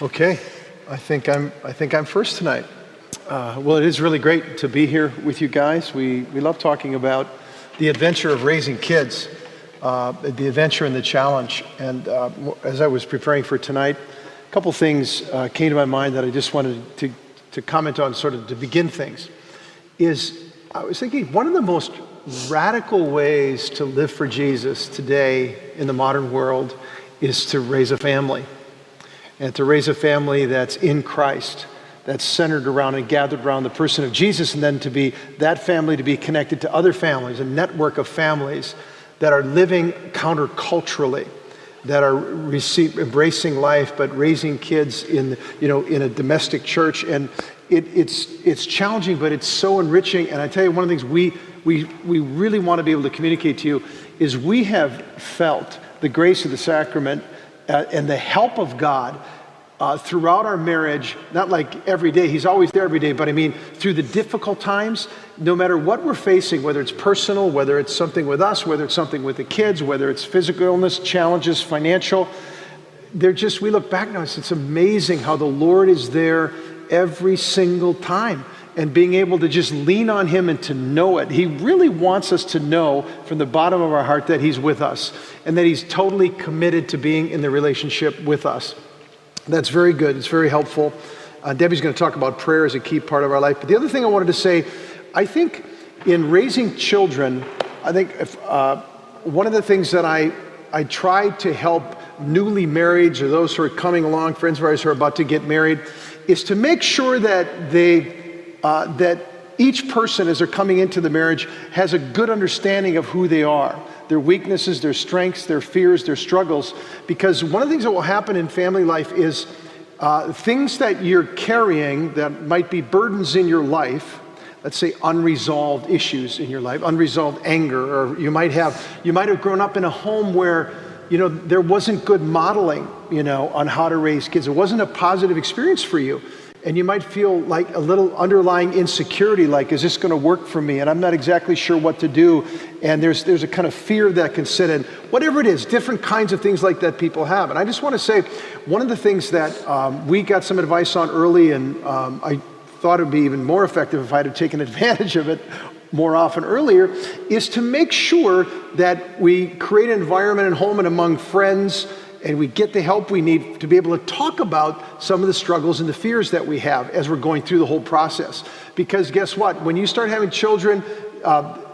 Okay, I think I'm first tonight. Well, it is really great to be here with you guys. We love talking about the adventure of raising kids, the adventure and the challenge. And as I was preparing for tonight, a couple things came to my mind that I just wanted to comment on, sort of to begin things. I was thinking one of the most radical ways to live for Jesus today in the modern world is to raise a family. And to raise a family that's in Christ, that's centered around and gathered around the person of Jesus, and then to be that family to be connected to other families, a network of families that are living counterculturally, that are embracing life, but raising kids in a domestic church. And it's challenging, but it's so enriching. And I tell you, one of the things we really want to be able to communicate to you is we have felt the grace of the sacrament and the help of God throughout our marriage, not like every day, he's always there every day, but I mean through the difficult times, no matter what we're facing, whether it's personal, whether it's something with us, whether it's something with the kids, whether it's physical illness, challenges, financial, we look back now, it's amazing how the Lord is there every single time. And being able to just lean on him and to know it. He really wants us to know from the bottom of our heart that he's with us and that he's totally committed to being in the relationship with us. That's very good. It's very helpful. Debbie's going to talk about prayer as a key part of our life. But the other thing I wanted to say, I think in raising children, I think one of the things that I try to help newly marrieds or those who are coming along, friends of ours who are about to get married, is to make sure that that each person, as they're coming into the marriage, has a good understanding of who they are, their weaknesses, their strengths, their fears, their struggles. Because one of the things that will happen in family life is things that you're carrying that might be burdens in your life, let's say unresolved issues in your life, unresolved anger, or you might have grown up in a home where there wasn't good modeling, on how to raise kids. It wasn't a positive experience for you. And you might feel like a little underlying insecurity, like, is this going to work for me? And I'm not exactly sure what to do. And there's a kind of fear that can sit in. Whatever it is, different kinds of things like that people have. And I just want to say, one of the things that we got some advice on early, and I thought it would be even more effective if I had taken advantage of it more often earlier, is to make sure that we create an environment at home and among friends, and we get the help we need to be able to talk about some of the struggles and the fears that we have as we're going through the whole process. Because guess what? When you start having children,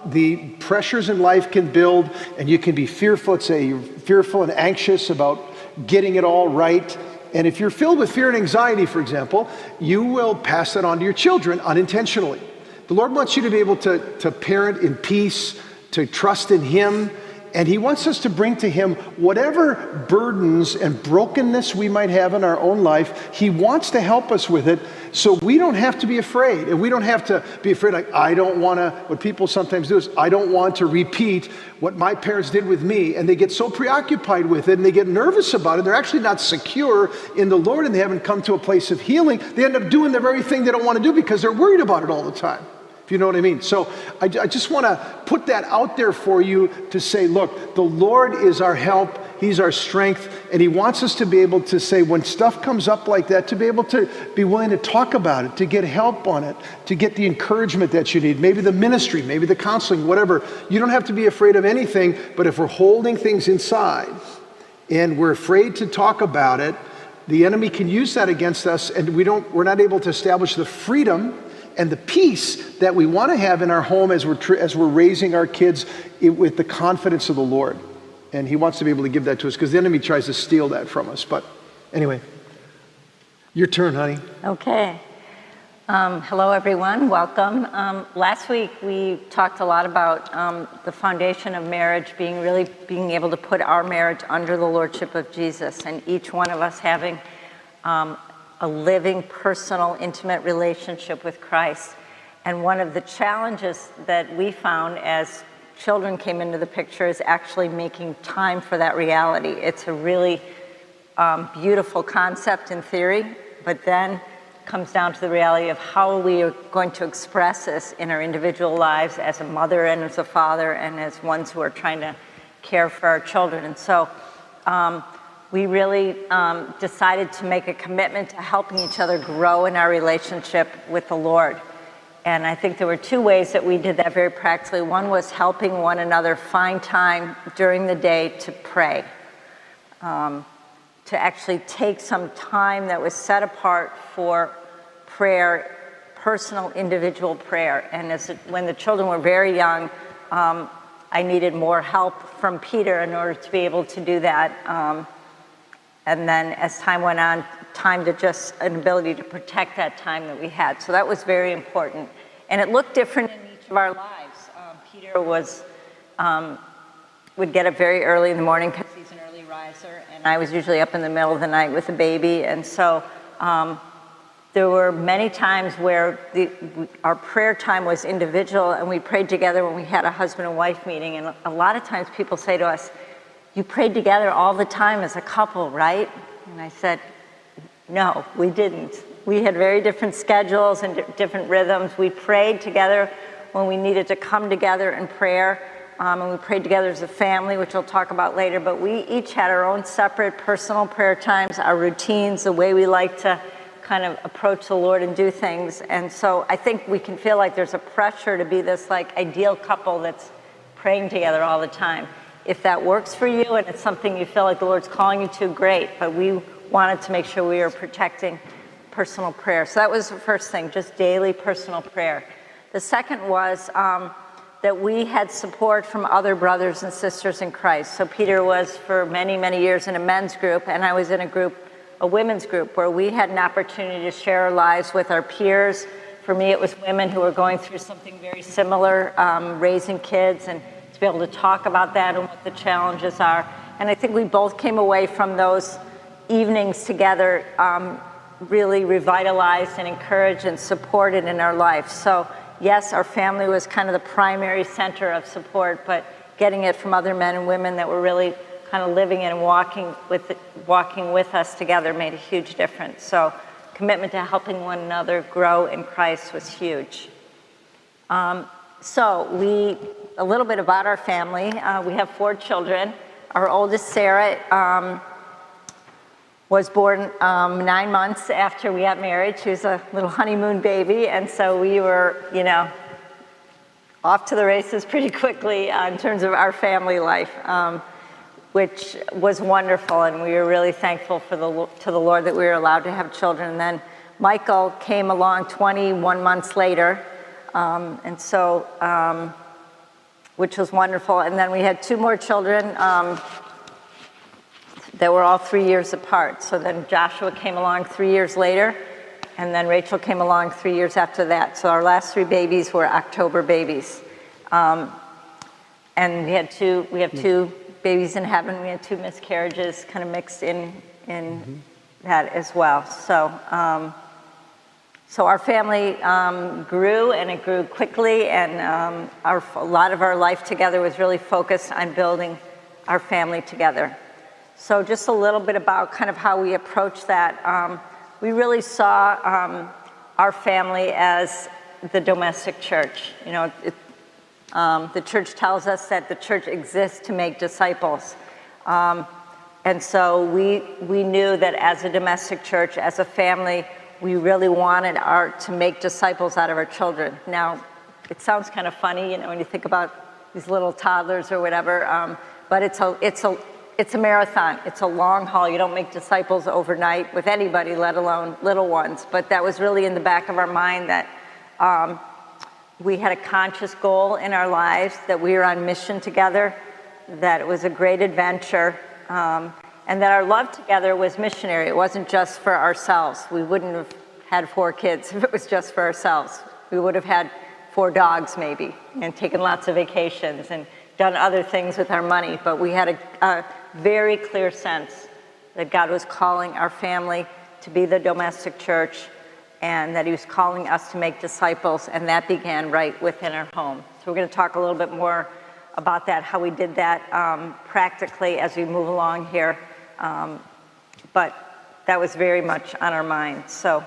the pressures in life can build, and you can be fearful. Let's say you're fearful and anxious about getting it all right. And if you're filled with fear and anxiety, for example, you will pass that on to your children unintentionally. The Lord wants you to be able to parent in peace, to trust in him. And he wants us to bring to him whatever burdens and brokenness we might have in our own life. He wants to help us with it, so we don't have to be afraid. And we don't have to be afraid, like, what people sometimes do is, I don't want to repeat what my parents did with me. And they get so preoccupied with it, and they get nervous about it. They're actually not secure in the Lord, and they haven't come to a place of healing. They end up doing the very thing they don't want to do because they're worried about it all the time. You know what I mean? So I just want to put that out there for you to say, look, the Lord is our help. He's our strength. And he wants us to be able to say, when stuff comes up like that, to be able to be willing to talk about it, to get help on it, to get the encouragement that you need, maybe the ministry, maybe the counseling, whatever. You don't have to be afraid of anything, but if we're holding things inside and we're afraid to talk about it, the enemy can use that against us, and we're not able to establish the freedom and the peace that we want to have in our home as we're raising our kids with the confidence of the Lord. And he wants to be able to give that to us because the enemy tries to steal that from us. But anyway, your turn, honey. Okay. Hello, everyone. Welcome. Last week, we talked a lot about the foundation of marriage being able to put our marriage under the lordship of Jesus, and each one of us having a living, personal, intimate relationship with Christ. And one of the challenges that we found as children came into the picture is actually making time for that reality. It's a really beautiful concept in theory, but then comes down to the reality of how we are going to express this in our individual lives as a mother and as a father and as ones who are trying to care for our children. And so we really decided to make a commitment to helping each other grow in our relationship with the Lord. And I think there were two ways that we did that very practically. One was helping one another find time during the day to pray, to actually take some time that was set apart for prayer, personal, individual prayer. And when the children were very young, I needed more help from Peter in order to be able to do that. And then as time went on, an ability to protect that time that we had. So that was very important. And it looked different in each of our lives. Peter would get up very early in the morning because he's an early riser, and I was usually up in the middle of the night with the baby. And so there were many times where our prayer time was individual, and we prayed together when we had a husband and wife meeting. And a lot of times people say to us, "You prayed together all the time as a couple, right?" And I said, "No, we didn't. We had very different schedules and different rhythms. We prayed together when we needed to come together in prayer, and we prayed together as a family, which we'll talk about later. But we each had our own separate personal prayer times, our routines, the way we like to kind of approach the Lord and do things. And so I think we can feel like there's a pressure to be this like ideal couple that's praying together all the time. If that works for you and it's something you feel like the Lord's calling you to, great. But we wanted to make sure we were protecting personal prayer. So that was the first thing, just daily personal prayer. The second was that we had support from other brothers and sisters in Christ. So Peter was for many, many years in a men's group, and I was in a women's group, where we had an opportunity to share our lives with our peers. For me, it was women who were going through something very similar, raising kids, and to be able to talk about that and what the challenges are. And I think we both came away from those evenings together really revitalized and encouraged and supported in our life. So yes, our family was kind of the primary center of support, but getting it from other men and women that were really kind of living and walking with us together made a huge difference. So commitment to helping one another grow in Christ was huge. So a little bit about our family. We have 4 children. Our oldest, Sarah, was born 9 months after we got married. She was a little honeymoon baby, and so we were, off to the races pretty quickly in terms of our family life. Which was wonderful, and we were really thankful to the Lord that we were allowed to have children. And then Michael came along 21 months later, and so which was wonderful. And then we had 2 more children that were all 3 years apart. So then Joshua came along 3 years later, and then Rachel came along 3 years after that. So our last 3 babies were October babies, and we have 2 babies in heaven. We had 2 miscarriages kind of mixed in that as well. So our family grew, and it grew quickly, and a lot of our life together was really focused on building our family together. So just a little bit about kind of how we approach that. We really saw our family as the domestic church. The church tells us that the church exists to make disciples. And so we knew that as a domestic church, as a family, we really wanted to make disciples out of our children. Now, it sounds kind of funny, when you think about these little toddlers or whatever, but it's a marathon. It's a long haul. You don't make disciples overnight with anybody, let alone little ones. But that was really in the back of our mind that we had a conscious goal in our lives, that we were on mission together, that it was a great adventure, and that our love together was missionary. It wasn't just for ourselves. We wouldn't have had 4 kids if it was just for ourselves. We would have had 4 dogs maybe, and taken lots of vacations and done other things with our money. But we had a very clear sense that God was calling our family to be the domestic church, and that he was calling us to make disciples, and that began right within our home. So we're going to talk a little bit more about that, how we did that practically as we move along here. But that was very much on our minds. So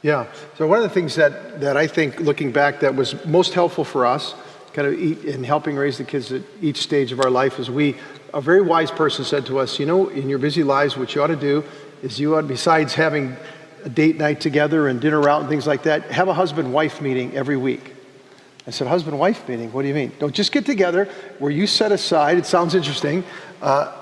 one of the things that I think, looking back, that was most helpful for us, kind of in helping raise the kids at each stage of our life, is we a very wise person said to us, in your busy lives, what you ought to do is you ought, besides having a date night together and dinner out and things like that, have a husband-wife meeting every week. I said, husband-wife meeting? What do you mean? Don't just get together where you set aside, it sounds interesting,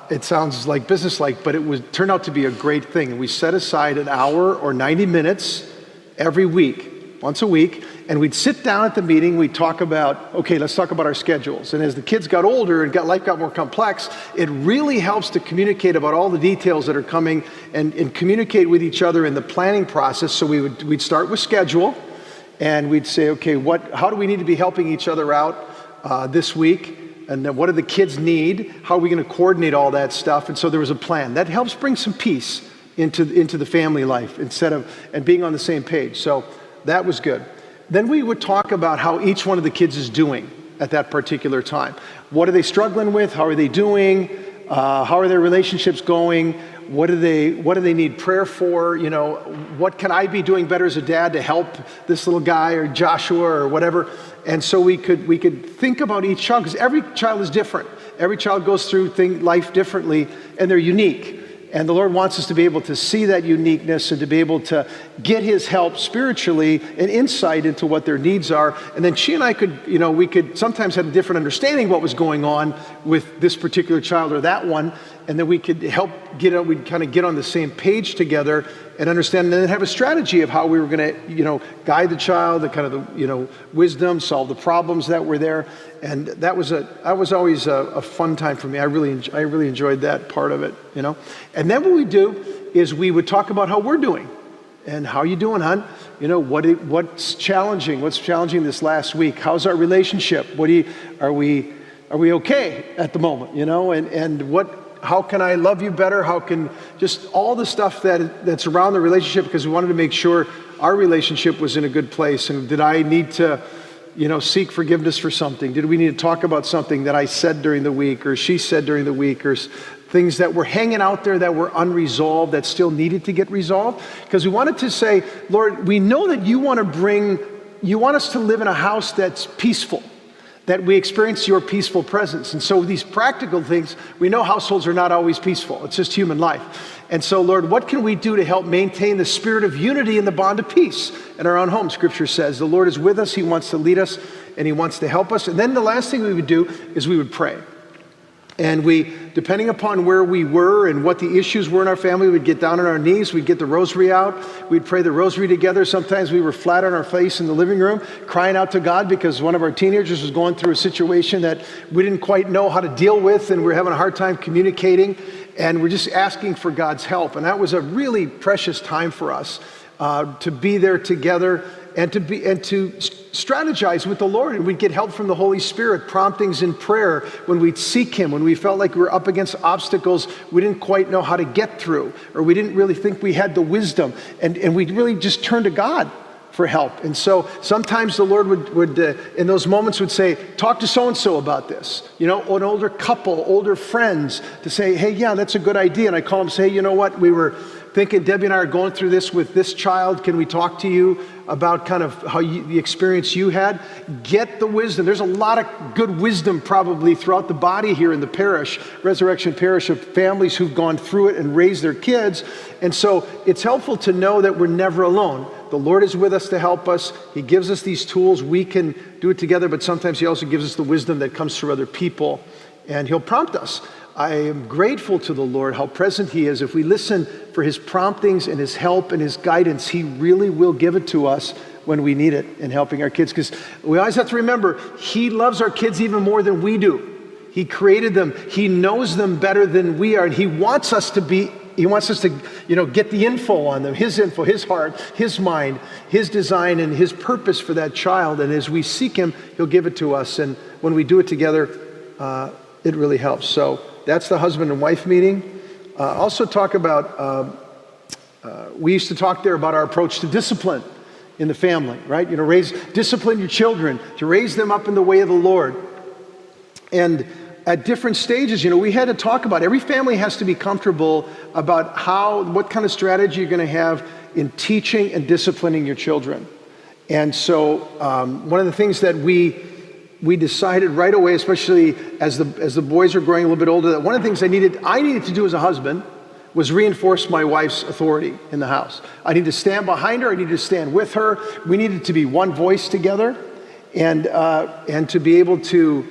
it sounds like business-like, but it would turn out to be a great thing. And we set aside an hour or 90 minutes every week, once a week, and we'd sit down at the meeting, we'd talk about, okay, let's talk about our schedules. And as the kids got older and life got more complex, it really helps to communicate about all the details that are coming and communicate with each other in the planning process. So we'd start with schedule, and we'd say, okay, how do we need to be helping each other out this week? And then what do the kids need? How are we going to coordinate all that stuff? And so there was a plan. That helps bring some peace into the family life and being on the same page. So that was good. Then we would talk about how each one of the kids is doing at that particular time. What are they struggling with? How are they doing? How are their relationships going? What do they need prayer for? What can I be doing better as a dad to help this little guy or Joshua or whatever? And so we could think about each child, because every child is different. Every child goes through life differently, and they're unique. And the Lord wants us to be able to see that uniqueness and to be able to get His help spiritually and insight into what their needs are. And then she and I we could sometimes have a different understanding of what was going on with this particular child or that one. And then we could we'd kind of get on the same page together and understand, and then have a strategy of how we were going to, guide the child, the wisdom, solve the problems that were there. And that was always a fun time for me. I really enjoyed that part of it, And then what we do is we would talk about how we're doing. And how you doing, hon? What's challenging? What's challenging this last week? How's our relationship? Are we okay at the moment? How can I love you better? How can just all the stuff that's around the relationship, because we wanted to make sure our relationship was in a good place. And did I need to, seek forgiveness for something? Did we need to talk about something that I said during the week or she said during the week, or things that were hanging out there that were unresolved that still needed to get resolved? Because we wanted to say, Lord, we know that you want us to live in a house that's peaceful, that we experience your peaceful presence. And so these practical things, we know households are not always peaceful. It's just human life. And so, Lord, what can we do to help maintain the spirit of unity and the bond of peace in our own home? Scripture says the Lord is with us. He wants to lead us and He wants to help us. And then the last thing we would do is we would pray. And depending upon where we were and what the issues were in our family, we'd get down on our knees, we'd get the rosary out, we'd pray the rosary together. Sometimes we were flat on our face in the living room, crying out to God because one of our teenagers was going through a situation that we didn't quite know how to deal with, and we're having a hard time communicating, and we're just asking for God's help. And that was a really precious time for us to be there together and to strategize with the Lord. And we'd get help from the Holy Spirit, promptings in prayer when we'd seek Him, when we felt like we were up against obstacles we didn't quite know how to get through, or we didn't really think we had the wisdom. And we'd really just turn to God for help. And so sometimes the Lord would in those moments would say, talk to so-and-so about this. An older couple, older friends, to say, hey, yeah, that's a good idea. And I call them and say, hey, you know what, we were thinking, Debbie and I are going through this with this child. Can we talk to you about kind of how the experience you had? Get the wisdom. There's a lot of good wisdom probably throughout the body here in the parish, Resurrection Parish, of families who've gone through it and raised their kids. And so it's helpful to know that we're never alone. The Lord is with us to help us. He gives us these tools. We can do it together, but sometimes He also gives us the wisdom that comes through other people, and He'll prompt us. I am grateful to the Lord how present He is. If we listen for His promptings and His help and His guidance, He really will give it to us when we need it in helping our kids. Because we always have to remember, He loves our kids even more than we do. He created them. He knows them better than we are. And He wants us to get the info on them, His info, His heart, His mind, His design, and His purpose for that child. And as we seek Him, He'll give it to us. And when we do it together, it really helps. So that's the husband and wife meeting. Also talk about, we used to talk there about our approach to discipline in the family, right? Discipline your children, to raise them up in the way of the Lord. And at different stages, we had to talk about, every family has to be comfortable about what kind of strategy you're going to have in teaching and disciplining your children. And so one of the things that we we decided right away, especially as the boys are growing a little bit older, that one of the things I needed to do as a husband was reinforce my wife's authority in the house. I needed to stand behind her. I needed to stand with her. We needed to be one voice together, and to be able to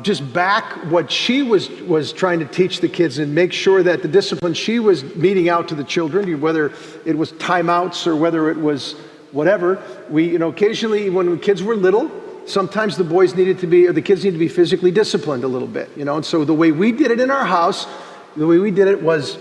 just back what she was trying to teach the kids and make sure that the discipline she was meting out to the children, whether it was timeouts or whether it was whatever, we, occasionally when the kids were little, sometimes the kids needed to be physically disciplined a little bit, And so the way we did it in our house, the way we did it was,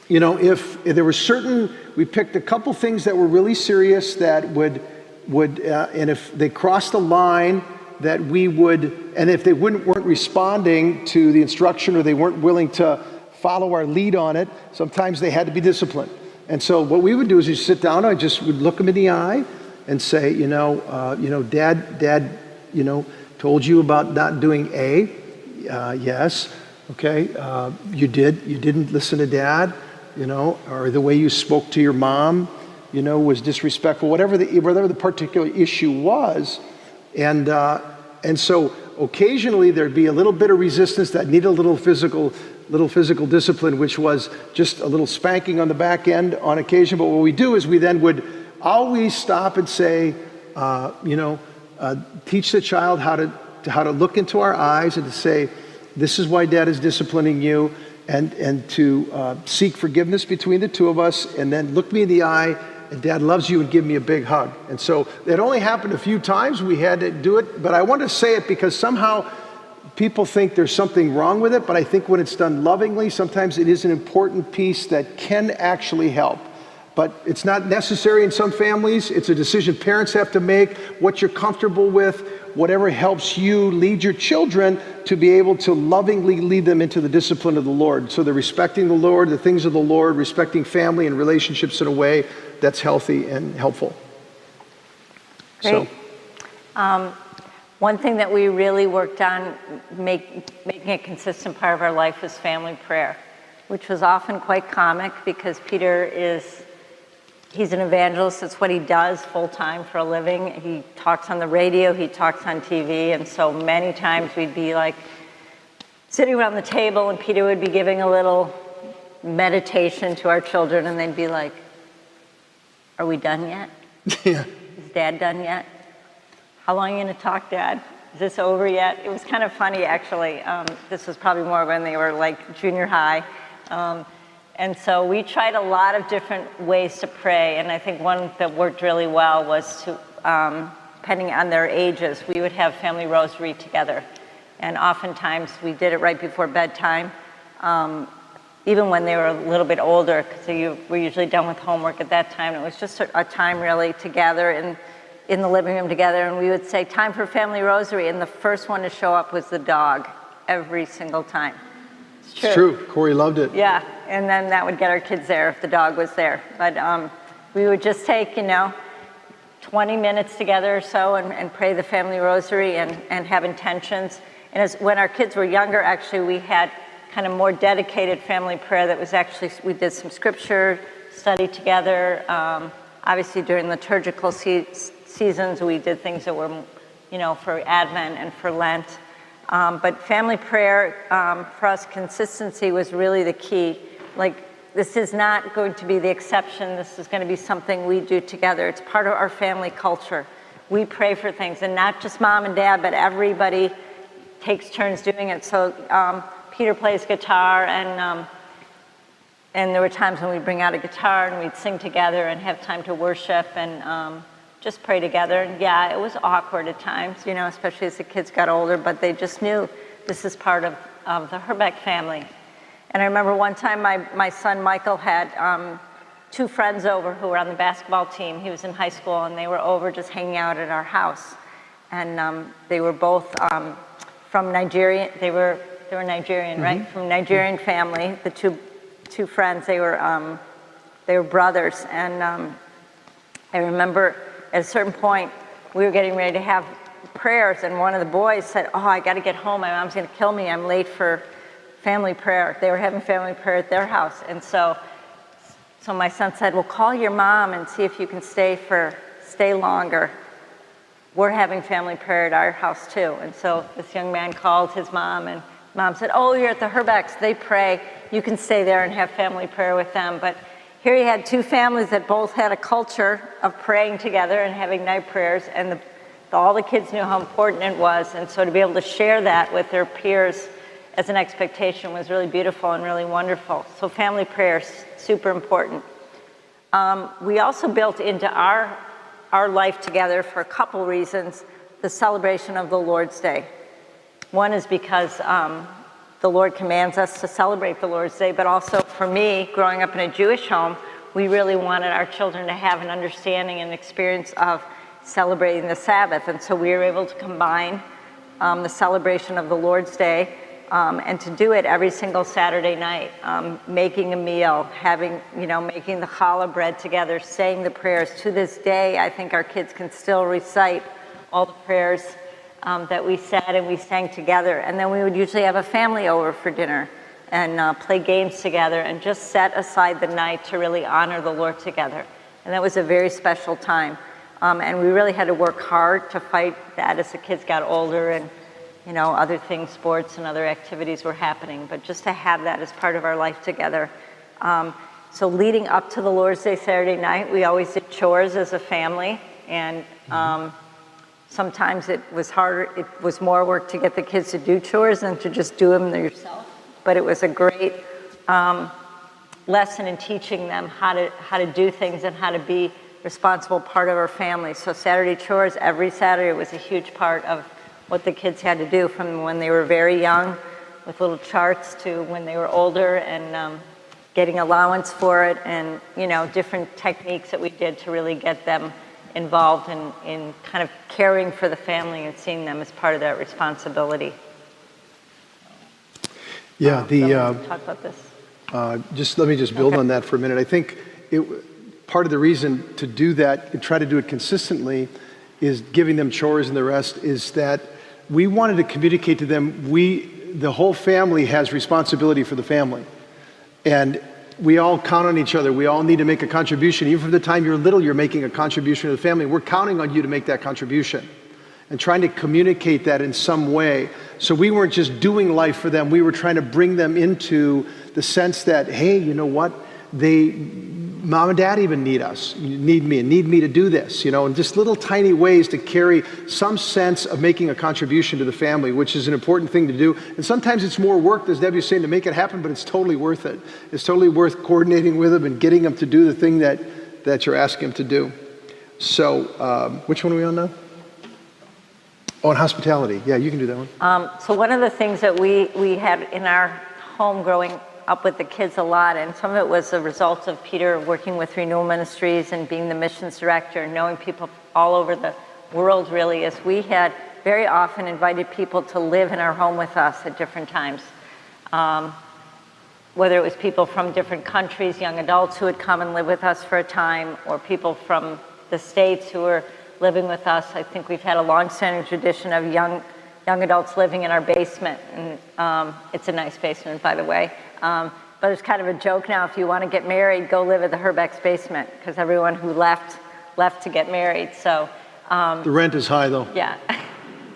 if there were we picked a couple things that were really serious that would, and if they crossed the line, that we would, and if they weren't responding to the instruction or they weren't willing to follow our lead on it, sometimes they had to be disciplined. And so what we would do is just sit down, I just would look them in the eye and say, Dad, told you about not doing A. Yes. Okay. You didn't listen to Dad, or the way you spoke to your mom, was disrespectful, whatever the particular issue was. And so occasionally there'd be a little bit of resistance that needed a little physical discipline, which was just a little spanking on the back end on occasion. But what we do is we then would always stop and say, teach the child how to look into our eyes and to say, this is why Dad is disciplining you, and to seek forgiveness between the two of us, and then look me in the eye, and Dad loves you, and give me a big hug. And so it only happened a few times. We had to do it, but I want to say it because somehow people think there's something wrong with it, but I think when it's done lovingly, sometimes it is an important piece that can actually help. But it's not necessary in some families. It's a decision parents have to make, what you're comfortable with, whatever helps you lead your children to be able to lovingly lead them into the discipline of the Lord. So they're respecting the Lord, the things of the Lord, respecting family and relationships in a way that's healthy and helpful. Great. One thing that we really worked on making a consistent part of our life was family prayer, which was often quite comic because he's an evangelist. It's what he does full-time for a living. He talks on the radio, he talks on TV, and so many times we'd be like sitting around the table and Peter would be giving a little meditation to our children and they'd be like, are we done yet? Yeah. Is Dad done yet? How long are you going to talk, Dad? Is this over yet? It was kind of funny, actually. This was probably more when they were like junior high. And so we tried a lot of different ways to pray, and I think one that worked really well was to, depending on their ages, we would have family rosary together. And oftentimes we did it right before bedtime, even when they were a little bit older, because they were usually done with homework at that time. It was just a time really to gather in the living room together, and we would say, time for family rosary, and the first one to show up was the dog every single time. It's true. Corey loved it. Yeah, and then that would get our kids there if the dog was there. But we would just take, 20 minutes together or so and pray the family rosary and have intentions. And when our kids were younger, actually, we had kind of more dedicated family prayer that was actually, we did some scripture study together. Obviously, during liturgical seasons, we did things that were, for Advent and for Lent. But family prayer, for us, consistency was really the key. Like, this is not going to be the exception. This is going to be something we do together. It's part of our family culture. We pray for things, and not just mom and dad, but everybody takes turns doing it. So Peter plays guitar, and there were times when we'd bring out a guitar and we'd sing together and have time to worship and just pray together. And yeah, it was awkward at times, especially as the kids got older, but they just knew this is part of the Herbeck family. And I remember one time my son Michael had two friends over who were on the basketball team. He was in high school, and they were over just hanging out at our house. And they were both from Nigeria. They were Nigerian, mm-hmm. right? From Nigerian family. The two friends, they were brothers. And I remember at a certain point, we were getting ready to have prayers, and one of the boys said, "Oh, I got to get home. My mom's going to kill me. I'm late for family prayer." They were having family prayer at their house. And so my son said, "Well, call your mom and see if you can stay longer." we're having family prayer at our house too. And so this young man called his mom, and mom said, oh, you're at the Herbecks, they pray. You can stay there and have family prayer with them. But here you had two families that both had a culture of praying together and having night prayers, and all the kids knew how important it was. And so to be able to share that with their peers as an expectation was really beautiful and really wonderful. So family prayer is super important. We also built into our life together, for a couple reasons, the celebration of the Lord's Day. One is because the Lord commands us to celebrate the Lord's Day, but also for me, growing up in a Jewish home, we really wanted our children to have an understanding and experience of celebrating the Sabbath. And so we were able to combine the celebration of the Lord's Day and to do it every single Saturday night, making a meal, making the challah bread together, saying the prayers. To this day, I think our kids can still recite all the prayers that we said and we sang together. And then we would usually have a family over for dinner and play games together and just set aside the night to really honor the Lord together. And that was a very special time. And we really had to work hard to fight that as the kids got older and other things, sports and other activities were happening. But just to have that as part of our life together. So leading up to the Lord's Day Saturday night, we always did chores as a family. And sometimes it was harder, it was more work to get the kids to do chores than to just do them yourself. But it was a great lesson in teaching them how to do things and how to be responsible part of our family. So Saturday chores every Saturday was a huge part of what the kids had to do, from when they were very young with little charts to when they were older, and getting allowance for it, and different techniques that we did to really get them involved in kind of caring for the family and seeing them as part of that responsibility. Yeah, talk about this. Let me build on that for a minute. I think part of the reason to do that and try to do it consistently is giving them chores and the rest, is that we wanted to communicate to them, the whole family has responsibility for the family. And we all count on each other. We all need to make a contribution. Even from the time you're little, you're making a contribution to the family. We're counting on you to make that contribution and trying to communicate that in some way. So we weren't just doing life for them. We were trying to bring them into the sense that, hey, you know what? Mom and Dad even need us, need me to do this, and just little tiny ways to carry some sense of making a contribution to the family, which is an important thing to do. And sometimes it's more work, as Debbie was saying, to make it happen, but it's totally worth it. It's totally worth coordinating with them and getting them to do the thing that you're asking them to do. So, which one are we on now? Oh, and hospitality. Yeah, you can do that one. So one of the things that we had in our home growing up with the kids a lot, and some of it was a result of Peter working with Renewal Ministries and being the missions director and knowing people all over the world, really, is we had very often invited people to live in our home with us at different times. Whether it was people from different countries, young adults who would come and live with us for a time, or people from the States who were living with us. I think we've had a long-standing tradition of young adults living in our basement, and it's a nice basement, by the way. But it's kind of a joke now, if you want to get married, go live at the Herbeck's basement, because everyone who left to get married. So the rent is high, though. Yeah.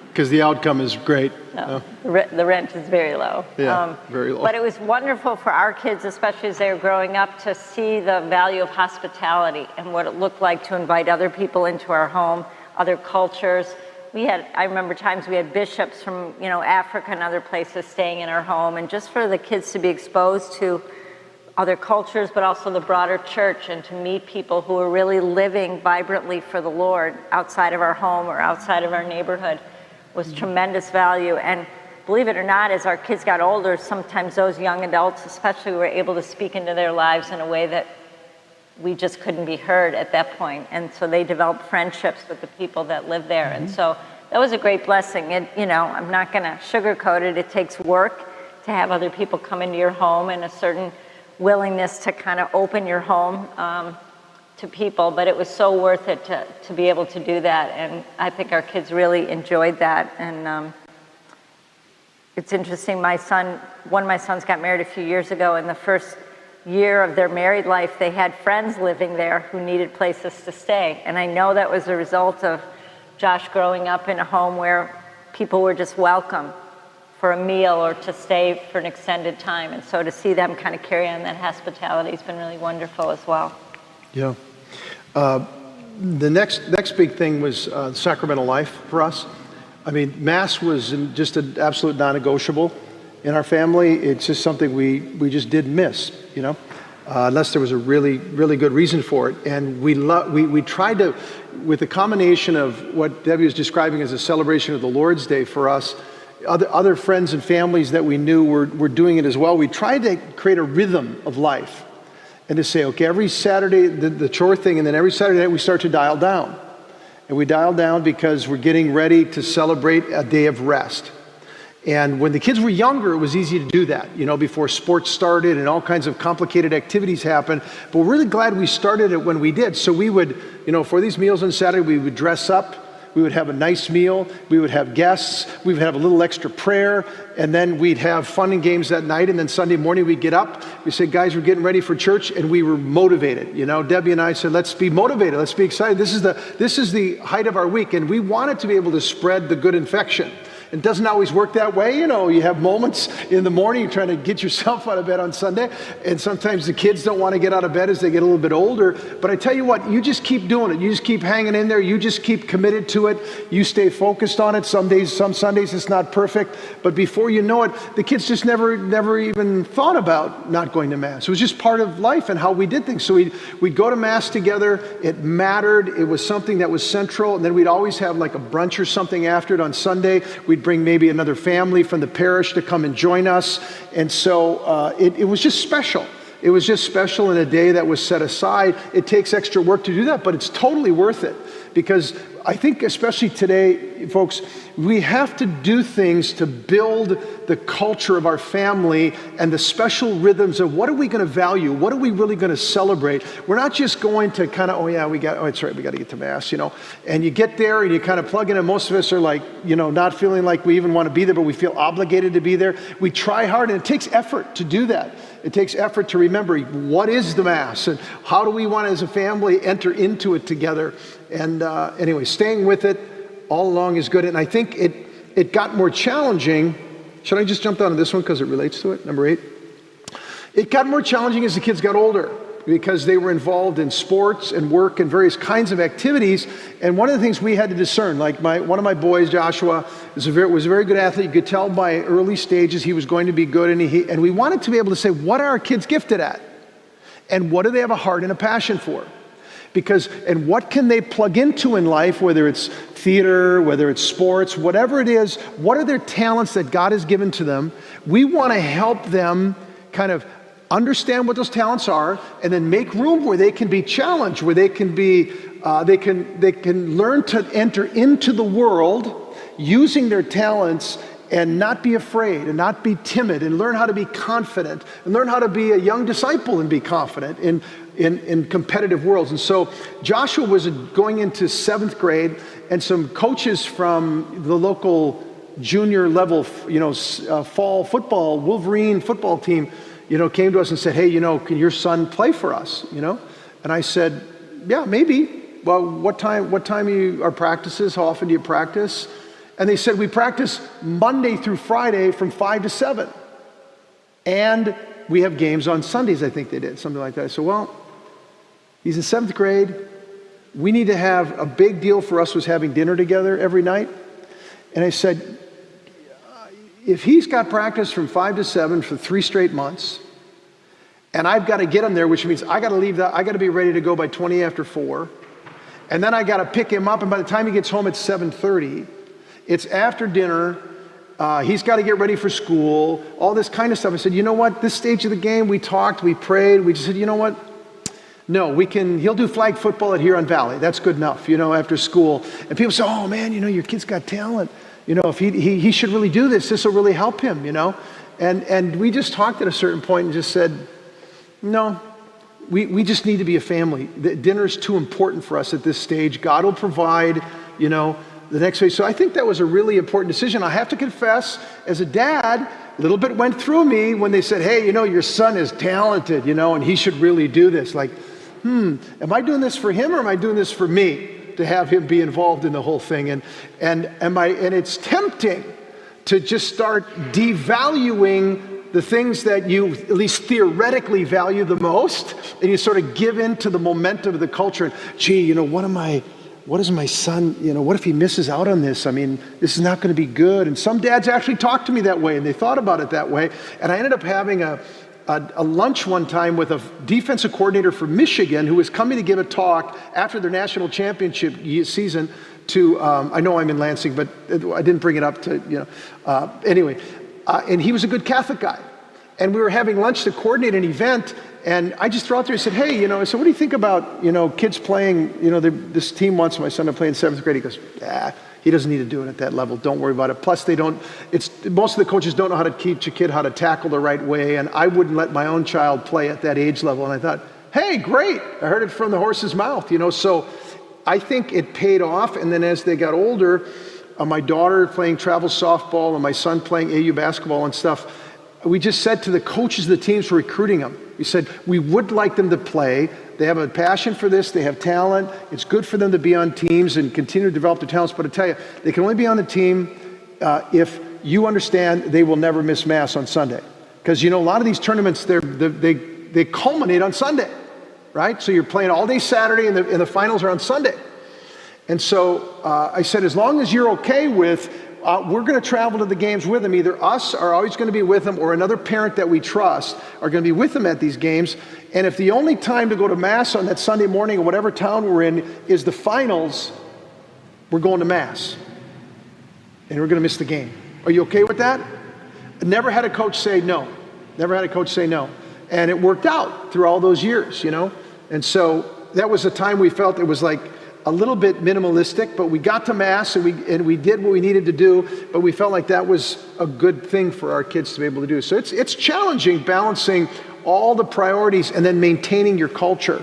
Because the outcome is great. No, the rent is very low. Yeah, very low. But it was wonderful for our kids, especially as they were growing up, to see the value of hospitality and what it looked like to invite other people into our home, other cultures. I remember times we had bishops from, Africa and other places staying in our home, and just for the kids to be exposed to other cultures, but also the broader church, and to meet people who are really living vibrantly for the Lord outside of our home or outside of our neighborhood was tremendous value. And believe it or not, as our kids got older, sometimes those young adults especially were able to speak into their lives in a way that we just couldn't be heard at that point. And so they developed friendships with the people that lived there. And so that was a great blessing. I'm not going to sugarcoat it. It takes work to have other people come into your home, and a certain willingness to kind of open your home to people. But it was so worth it to be able to do that. And I think our kids really enjoyed that. And it's interesting, one of my sons got married a few years ago, and the first year of their married life, they had friends living there who needed places to stay. And I know that was a result of Josh growing up in a home where people were just welcome for a meal or to stay for an extended time. And so to see them kind of carry on that hospitality has been really wonderful as well. Yeah. The next big thing was sacramental life for us. I mean, Mass was just an absolute non-negotiable in our family. It's just something we just didn't miss, unless there was a really, really good reason for it. And we tried to, with a combination of what Debbie was describing as a celebration of the Lord's Day for us, other friends and families that we knew were doing it as well. We tried to create a rhythm of life and to say, okay, every Saturday, the chore thing, and then every Saturday night we start to dial down. And we dial down because we're getting ready to celebrate a day of rest. And when the kids were younger, it was easy to do that, before sports started and all kinds of complicated activities happened. But we're really glad we started it when we did. So we would, for these meals on Saturday, we would dress up. We would have a nice meal, we would have guests, we would have a little extra prayer, and then we'd have fun and games that night, and then Sunday morning we'd get up, we'd say, guys, we're getting ready for church, and we were motivated. Debbie and I said, let's be motivated, let's be excited. This is the height of our week, and we wanted to be able to spread the good infection. It doesn't always work that way. You have moments in the morning, you're trying to get yourself out of bed on Sunday, and sometimes the kids don't want to get out of bed as they get a little bit older. But I tell you what, you just keep doing it. You just keep hanging in there. You just keep committed to it. You stay focused on it. Some Sundays it's not perfect, but before you know it, the kids just never even thought about not going to Mass. It was just part of life and how we did things. So we'd go to Mass together. It mattered. It was something that was central. And then we'd always have like a brunch or something after it on Sunday. We'd bring maybe another family from the parish to come and join us. And so it was just special. It was just special in a day that was set aside. It takes extra work to do that, but it's totally worth it. Because I think especially today, folks, we have to do things to build the culture of our family and the special rhythms of what are we going to value? What are we really going to celebrate? We're not just going to kind of, it's right, we got to get to Mass, And you get there and you kind of plug in, and most of us are like, not feeling like we even want to be there, but we feel obligated to be there. We try hard, and it takes effort to do that. It takes effort to remember what is the Mass and how do we want as a family enter into it together. And anyway, staying with it all along is good. And I think it got more challenging. Should I just jump down to this one because it relates to it? Number 8. It got more challenging as the kids got older because they were involved in sports and work and various kinds of activities. And one of the things we had to discern, like one of my boys, Joshua, was a very good athlete. You could tell by early stages he was going to be good. And we wanted to be able to say, what are our kids gifted at? And what do they have a heart and a passion for? And what can they plug into in life, whether it's theater, whether it's sports, whatever it is, what are their talents that God has given to them? We want to help them kind of understand what those talents are and then make room where they can be challenged, where they can be, they can learn to enter into the world using their talents and not be afraid and not be timid and learn how to be confident and learn how to be a young disciple and be confident in competitive worlds. And so Joshua was going into 7th grade, and some coaches from the local junior level, fall football, Wolverine football team, came to us and said, hey, can your son play for us? And I said, yeah, maybe. Well, what time are practices? How often do you practice? And they said, we practice Monday through Friday from 5 to 7. And we have games on Sundays, I think they did, something like that. I said, well, he's in 7th grade. We need to have a big deal for us was having dinner together every night. And I said, if he's got practice from 5 to 7 for 3 straight months, and I've got to get him there, which means I got to leave I got to be ready to go by 20 after 4. And then I got to pick him up, and by the time he gets home, it's 7:30. It's after dinner. He's got to get ready for school, all this kind of stuff. I said, you know what? This stage of the game, we talked, we prayed. We just said, you know what? No, he'll do flag football at Huron Valley. That's good enough, after school. And people say, oh man, your kid's got talent. If he should really do this, this will really help him, And we just talked at a certain point and just said, no, we just need to be a family. The dinner's too important for us at this stage. God will provide, the next phase. So I think that was a really important decision. I have to confess, as a dad, a little bit went through me when they said, hey, your son is talented, and he should really do this. Like, am I doing this for him or am I doing this for me? to have him be involved in the whole thing. And it's tempting to just start devaluing the things that you at least theoretically value the most, and you sort of give in to the momentum of the culture. And, gee, what is my son, what if he misses out on this? I mean, this is not going to be good. And some dads actually talked to me that way, and they thought about it that way. And I ended up having a lunch one time with a defensive coordinator from Michigan who was coming to give a talk after their national championship season to, I know I'm in Lansing, but I didn't bring it up to, anyway. And he was a good Catholic guy. And we were having lunch to coordinate an event, and I just threw out there and said, hey, I said, what do you think about, kids playing, this team wants my son to play in 7th grade. He goes, he doesn't need to do it at that level. Don't worry about it. Plus, most of the coaches don't know how to teach a kid how to tackle the right way, and I wouldn't let my own child play at that age level. And I thought, hey, great. I heard it from the horse's mouth, so I think it paid off. And then as they got older, my daughter playing travel softball and my son playing AU basketball and stuff, we just said to the coaches of the teams for recruiting them, we said, we would like them to play. They have a passion for this. They have talent. It's good for them to be on teams and continue to develop their talents. But I tell you, they can only be on the team if you understand they will never miss Mass on Sunday. Because, a lot of these tournaments, they culminate on Sunday, right? So you're playing all day Saturday and the finals are on Sunday. And so I said, as long as you're okay with, we're going to travel to the games with them. Either us are always going to be with them, or another parent that we trust are going to be with them at these games. And if the only time to go to Mass on that Sunday morning or whatever town we're in is the finals, we're going to Mass. And we're going to miss the game. Are you okay with that? Never had a coach say no. Never had a coach say no. And it worked out through all those years, And so that was a time we felt it was like a little bit minimalistic, but we got to Mass and we did what we needed to do, but we felt like that was a good thing for our kids to be able to do. So it's challenging balancing all the priorities and then maintaining your culture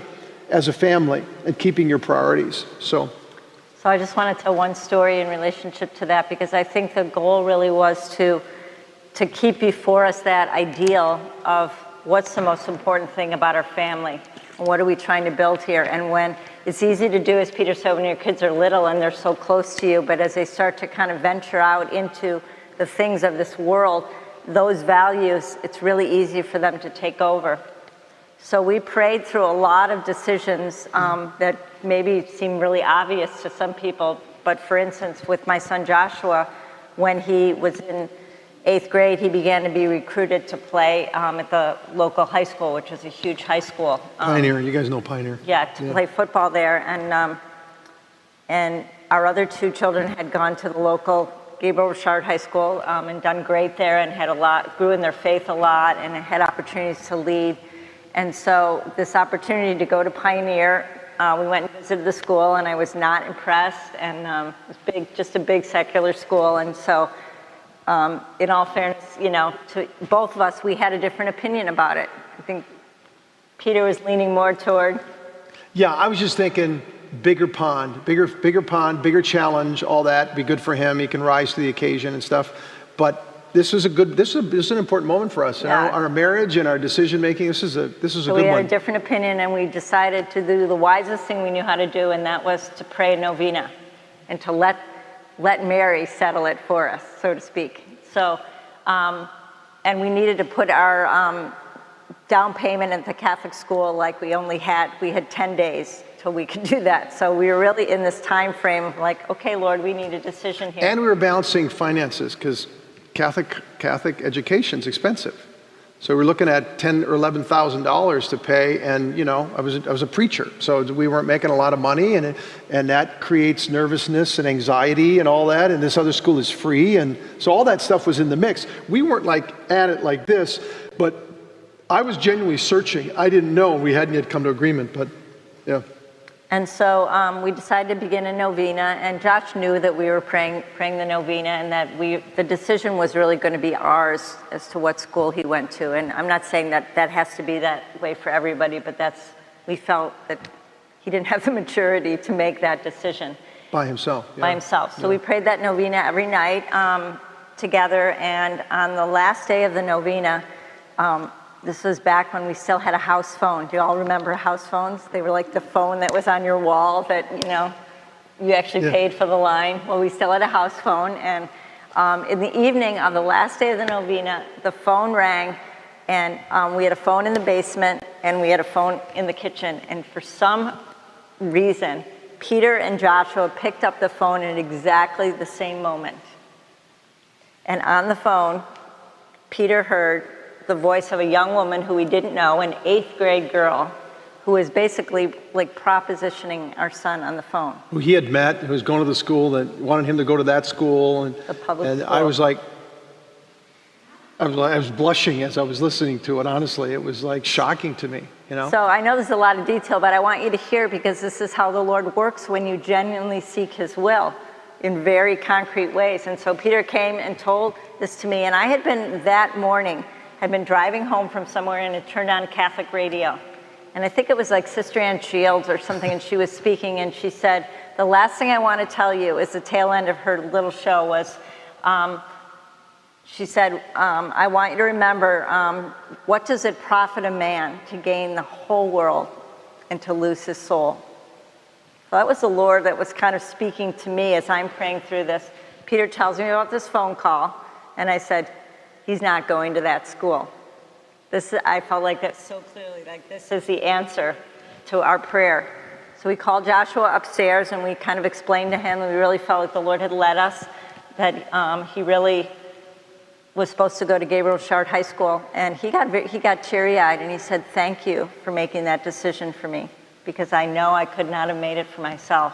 as a family and keeping your priorities. So I just want to tell one story in relationship to that, because I think the goal really was to keep before us that ideal of what's the most important thing about our family and what are we trying to build here. And when it's easy to do, as Peter said, when your kids are little and they're so close to you, but as they start to kind of venture out into the things of this world, those values, it's really easy for them to take over. So we prayed through a lot of decisions that maybe seem really obvious to some people. But for instance, with my son Joshua, when he was in 8th grade, he began to be recruited to play at the local high school, which is a huge high school. Pioneer, you guys know Pioneer. Yeah, to play football there. And our other 2 children had gone to the local Gabriel Richard High School and done great there and grew in their faith a lot and had opportunities to lead. And so this opportunity to go to Pioneer, we went and visited the school, and I was not impressed. And it was just a big secular school. And so in all fairness, to both of us, we had a different opinion about it. I think Peter was leaning more toward. Yeah, I was just thinking bigger pond, bigger challenge, all that, be good for him. He can rise to the occasion and stuff. But this is an important moment for us. Yeah. Our marriage and our decision making. This is a good one. So we had a different opinion, and we decided to do the wisest thing we knew how to do, and that was to pray a novena and to let Mary settle it for us, so to speak. So, and we needed to put our down payment at the Catholic school, like we had 10 days till we could do that. So we were really in this time frame of like, okay, Lord, we need a decision here. And we were balancing finances, because Catholic education's expensive. So we're looking at $10,000 or $11,000 to pay, and I was a preacher, so we weren't making a lot of money, and that creates nervousness and anxiety and all that. And this other school is free, and so all that stuff was in the mix. We weren't at it like this, but I was genuinely searching. I didn't know, we hadn't yet come to agreement, but yeah. And so we decided to begin a novena, and Josh knew that we were praying the novena, and that the decision was really going to be ours as to what school he went to. And I'm not saying that has to be that way for everybody, but we felt that he didn't have the maturity to make that decision. By himself. Yeah. By himself. So we prayed that novena every night together, and on the last day of the novena, this was back when we still had a house phone. Do you all remember house phones? They were like the phone that was on your wall that, You actually Yeah. paid for the line. Well, we still had a house phone, and in the evening of the last day of the novena, the phone rang, and we had a phone in the basement, and we had a phone in the kitchen, and for some reason, Peter and Joshua picked up the phone at exactly the same moment. And on the phone, Peter heard the voice of a young woman who we didn't know, an 8th grade girl, who was basically like propositioning our son on the phone. Who he had met, who was going to the school, that wanted him to go to that school. The public and school. I was like, I was blushing as I was listening to it, honestly. It was like shocking to me, you know? So I know there's a lot of detail, but I want you to hear, because this is how the Lord works when you genuinely seek his will in very concrete ways. And so Peter came and told this to me, and I had been that morning, had been driving home from somewhere, and it turned on Catholic radio. And I think it was like Sister Ann Shields or something, and she was speaking, and she said, the last thing I want to tell you is the tail end of her little show was, she said, I want you to remember, what does it profit a man to gain the whole world and to lose his soul? So that was the Lord that was kind of speaking to me as I'm praying through this. Peter tells me about this phone call, and I said, he's not going to that school. I felt like that so clearly, like this is the answer to our prayer. So we called Joshua upstairs, and we kind of explained to him that we really felt like the Lord had led us, that he really was supposed to go to Gabriel Shard High School. And he got teary-eyed, and he said, thank you for making that decision for me, because I know I could not have made it for myself.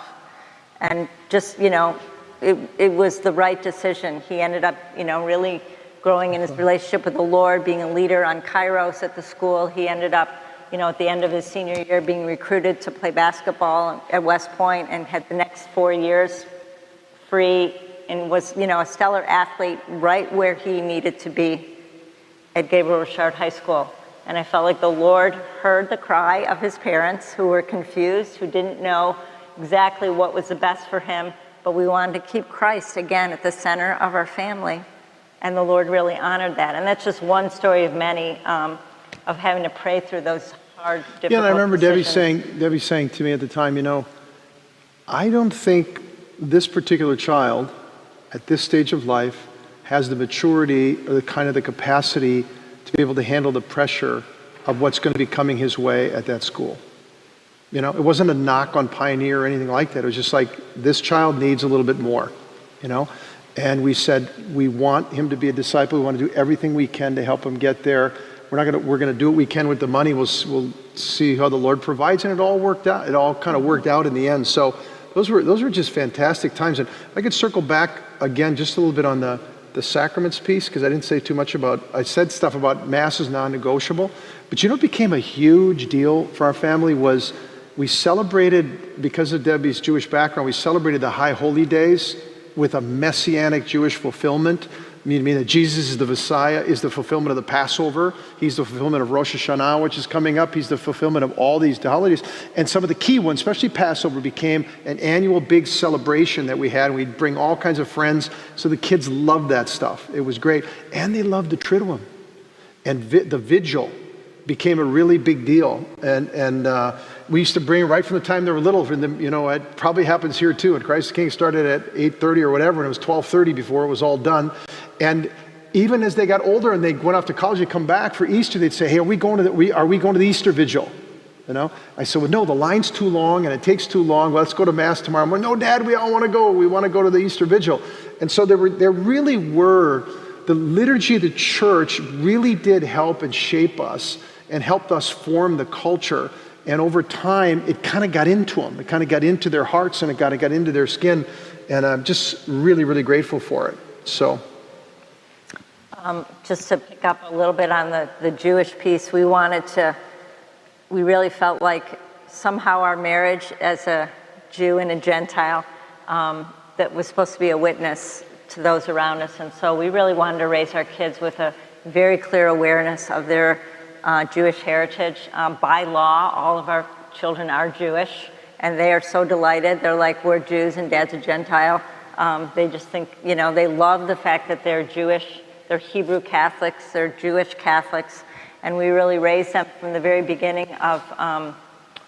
And just, it was the right decision. He ended up, really growing in his relationship with the Lord, being a leader on Kairos at the school. He ended up, at the end of his senior year, being recruited to play basketball at West Point, and had the next 4 years free, and was, a stellar athlete right where he needed to be at Gabriel Shard High School. And I felt like the Lord heard the cry of his parents, who were confused, who didn't know exactly what was the best for him, but we wanted to keep Christ again at the center of our family. And the Lord really honored that. And that's just one story of many, of having to pray through those hard, difficult Yeah, and I remember decisions. Debbie saying to me at the time, I don't think this particular child at this stage of life has the maturity or the capacity to be able to handle the pressure of what's going to be coming his way at that school. It wasn't a knock on Pioneer or anything like that. It was just like, this child needs a little bit more, And we said, we want him to be a disciple. We want to do everything we can to help him get there. We're going to do what we can with the money. We'll see how the Lord provides, and it all worked out. It all kind of worked out in the end. So those were just fantastic times. And I could circle back again just a little bit on the sacraments piece, because I didn't say too much I said stuff about Mass is non-negotiable. But what became a huge deal for our family was we celebrated, because of Debbie's Jewish background, we celebrated the High Holy Days with a messianic Jewish fulfillment. Meaning that Jesus is the Messiah, is the fulfillment of the Passover. He's the fulfillment of Rosh Hashanah, which is coming up. He's the fulfillment of all these holidays. And some of the key ones, especially Passover, became an annual big celebration that we had. We'd bring all kinds of friends. So the kids loved that stuff. It was great. And they loved the Triduum. And the vigil became a really big deal. And we used to bring it right from the time they were little. It probably happens here too. And Christ the King started at 8:30 or whatever, and it was 12:30 before it was all done. And even as they got older and they went off to college, they'd come back for Easter, they'd say, hey, are we going to the Easter vigil? I said, well, no, the line's too long and it takes too long. Well, let's go to Mass tomorrow. I'm like, no, Dad, we all want to go. We want to go to the Easter vigil. And so there really were, the liturgy of the church really did help and shape us and helped us form the culture. And over time, it kind of got into them. It kind of got into their hearts, and it got into their skin. And I'm just really, really grateful for it. So. Just to pick up a little bit on the Jewish piece, we really felt like somehow our marriage as a Jew and a Gentile, that was supposed to be a witness to those around us. And so we really wanted to raise our kids with a very clear awareness of their Jewish heritage. By law, all of our children are Jewish, and they are so delighted. They're like, we're Jews and Dad's a Gentile. They just think, they love the fact that they're Jewish. They're Hebrew Catholics, they're Jewish Catholics, and we really raised them from the very beginning of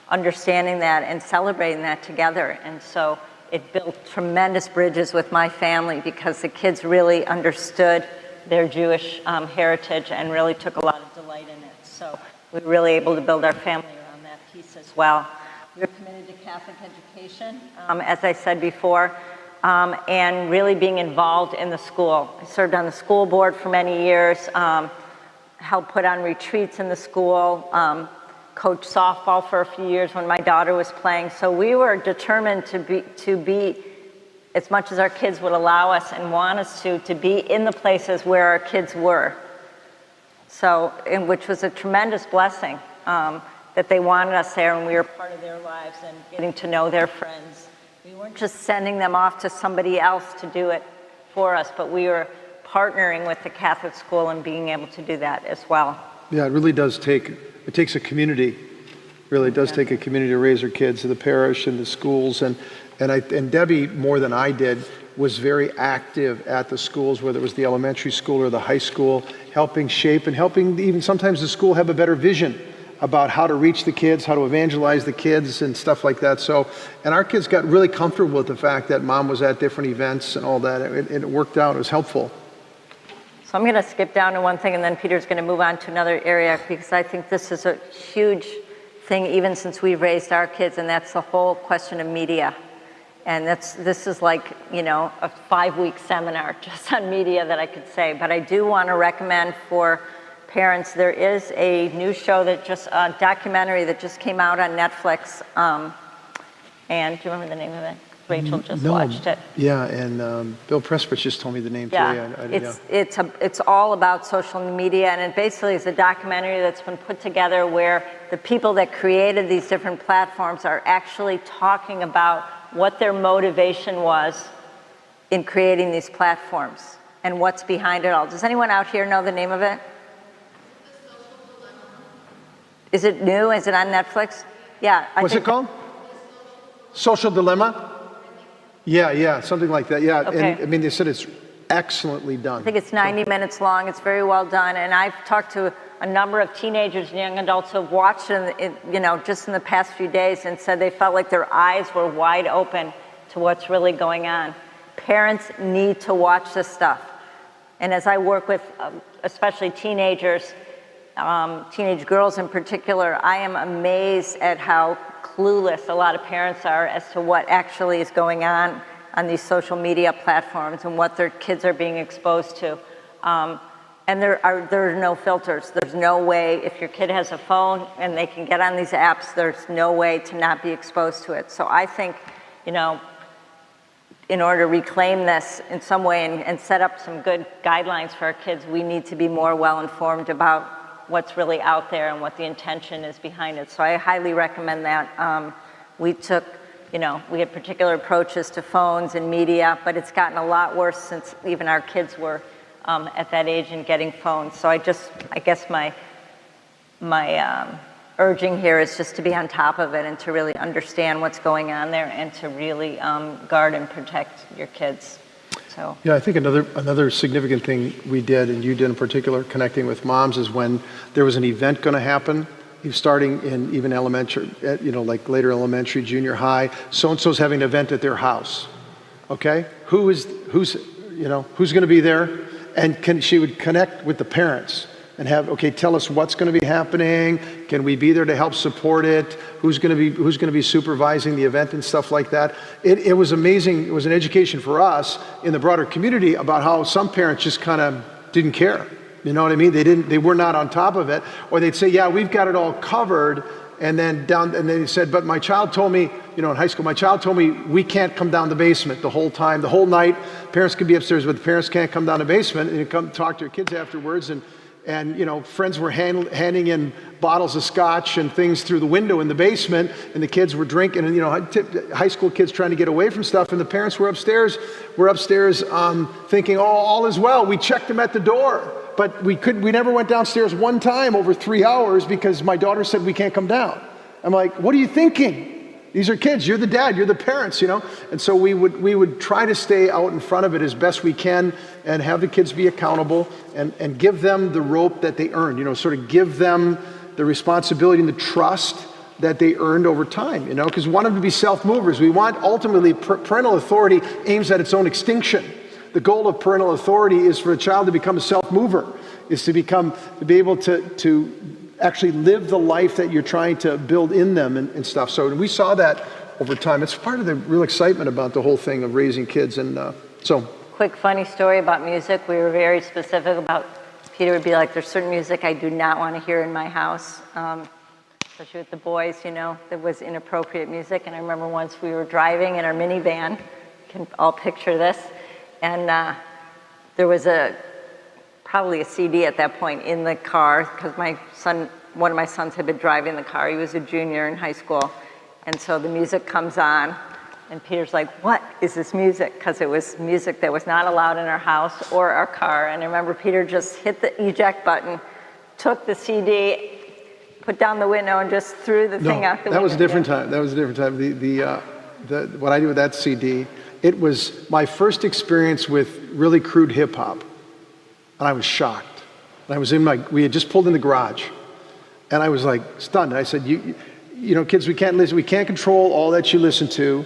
understanding that and celebrating that together. And so it built tremendous bridges with my family because the kids really understood their Jewish heritage and really took a lot of delight in it. So we were really able to build our family around that piece as well. We're committed to Catholic education, as I said before, and really being involved in the school. I served on the school board for many years, helped put on retreats in the school, coached softball for a few years when my daughter was playing. So we were determined to be, as much as our kids would allow us and want us to be in the places where our kids were. So, which was a tremendous blessing, that they wanted us there and we were part of their lives and getting to know their friends. We weren't just sending them off to somebody else to do it for us, but we were partnering with the Catholic school and being able to do that as well. Yeah, it really does take, it takes a community, really does take a community to raise our kids, the parish and the schools. And Debbie, more than I did, was very active at the schools, whether it was the elementary school or the high school, helping shape and helping even sometimes the school have a better vision about how to reach the kids, how to evangelize the kids and stuff like that. So, and our kids got really comfortable with the fact that mom was at different events and all that. It worked out, it was helpful. So I'm gonna skip down to one thing and then Peter's gonna move on to another area because I think this is a huge thing even since we've raised our kids, and that's the whole question of media. And this is like, you know, a 5-week seminar just on media that I could say, but I do wanna recommend for parents, there is a new show that a documentary that just came out on Netflix. And do you remember the name of it? Rachel just watched it. Yeah, and Bill Pressfitch just told me the name too. It's all about social media, and it basically is a documentary that's been put together where the people that created these different platforms are actually talking about what their motivation was in creating these platforms and what's behind it all. Does anyone out here know the name of it? Is it new? Is it on Netflix? Yeah. What's it called? Social Dilemma? Yeah, something like that. Yeah, okay. And I mean, they said it's excellently done. I think it's 90 minutes long. It's very well done. And I've talked to a number of teenagers and young adults who have watched it, you know, just in the past few days and said they felt like their eyes were wide open to what's really going on. Parents need to watch this stuff. And as I work with especially teenagers, teenage girls in particular, I am amazed at how clueless a lot of parents are as to what actually is going on these social media platforms and what their kids are being exposed to. And there are no filters. There's no way, if your kid has a phone and they can get on these apps, there's no way to not be exposed to it. So I think, you know, in order to reclaim this in some way and set up some good guidelines for our kids, we need to be more well-informed about what's really out there and what the intention is behind it. So I highly recommend that. We had particular approaches to phones and media, but it's gotten a lot worse since even our kids were at that age and getting phones. So I guess my urging here is just to be on top of it and to really understand what's going on there and to really guard and protect your kids. So. Yeah, I think another significant thing we did, and you did in particular, connecting with moms, is when there was an event going to happen, starting in even elementary, you know, like later elementary, junior high, so-and-so's having an event at their house, okay? Who's going to be there? And she would connect with the parents and tell us what's going to be happening. Can we be there to help support it? Who's going to be supervising the event and stuff like that? It was amazing. It was an education for us in the broader community about how some parents just kind of didn't care. You know what I mean? They were not on top of it, or they'd say, "Yeah, we've got it all covered." And then they said, "But my child told me, you know, in high school, my child told me we can't come down the basement the whole time, the whole night. Parents can be upstairs, but the parents can't come down the basement." And you come talk to your kids afterwards, and you know, friends were handing in bottles of scotch and things through the window in the basement, and the kids were drinking, and you know, high school kids trying to get away from stuff, and the parents were upstairs thinking, "Oh, all is well." We checked them at the door, but we never went downstairs one time over 3 hours because my daughter said we can't come down. I'm like, "What are you thinking? These are kids. You're the dad. You're the parents, you know." And so we would try to stay out in front of it as best we can and have the kids be accountable and give them the rope that they earned. You know, sort of give them the responsibility and the trust that they earned over time, because we want them to be self-movers. We want, ultimately, parental authority aims at its own extinction. The goal of parental authority is for a child to become a self-mover, is to be able to actually live the life that you're trying to build in them and stuff. So we saw that over time. It's part of the real excitement about the whole thing of raising kids. And Quick funny story about music. We were very specific about, Peter would be like, there's certain music I do not want to hear in my house. Especially with the boys, that was inappropriate music. And I remember once we were driving in our minivan, you can all picture this, and there was probably a CD at that point in the car, because one of my sons had been driving the car. He was a junior in high school. And so the music comes on, and Peter's like, what is this music? Because it was music that was not allowed in our house or our car. And I remember Peter just hit the eject button, took the CD, put down the window, and just threw the thing out the window. That was a different time. That was a different time. What I did with that CD, it was my first experience with really crude hip hop, and I was shocked. And I was we had just pulled in the garage, and I was like stunned. I said, kids, we can't listen. We can't control all that you listen to,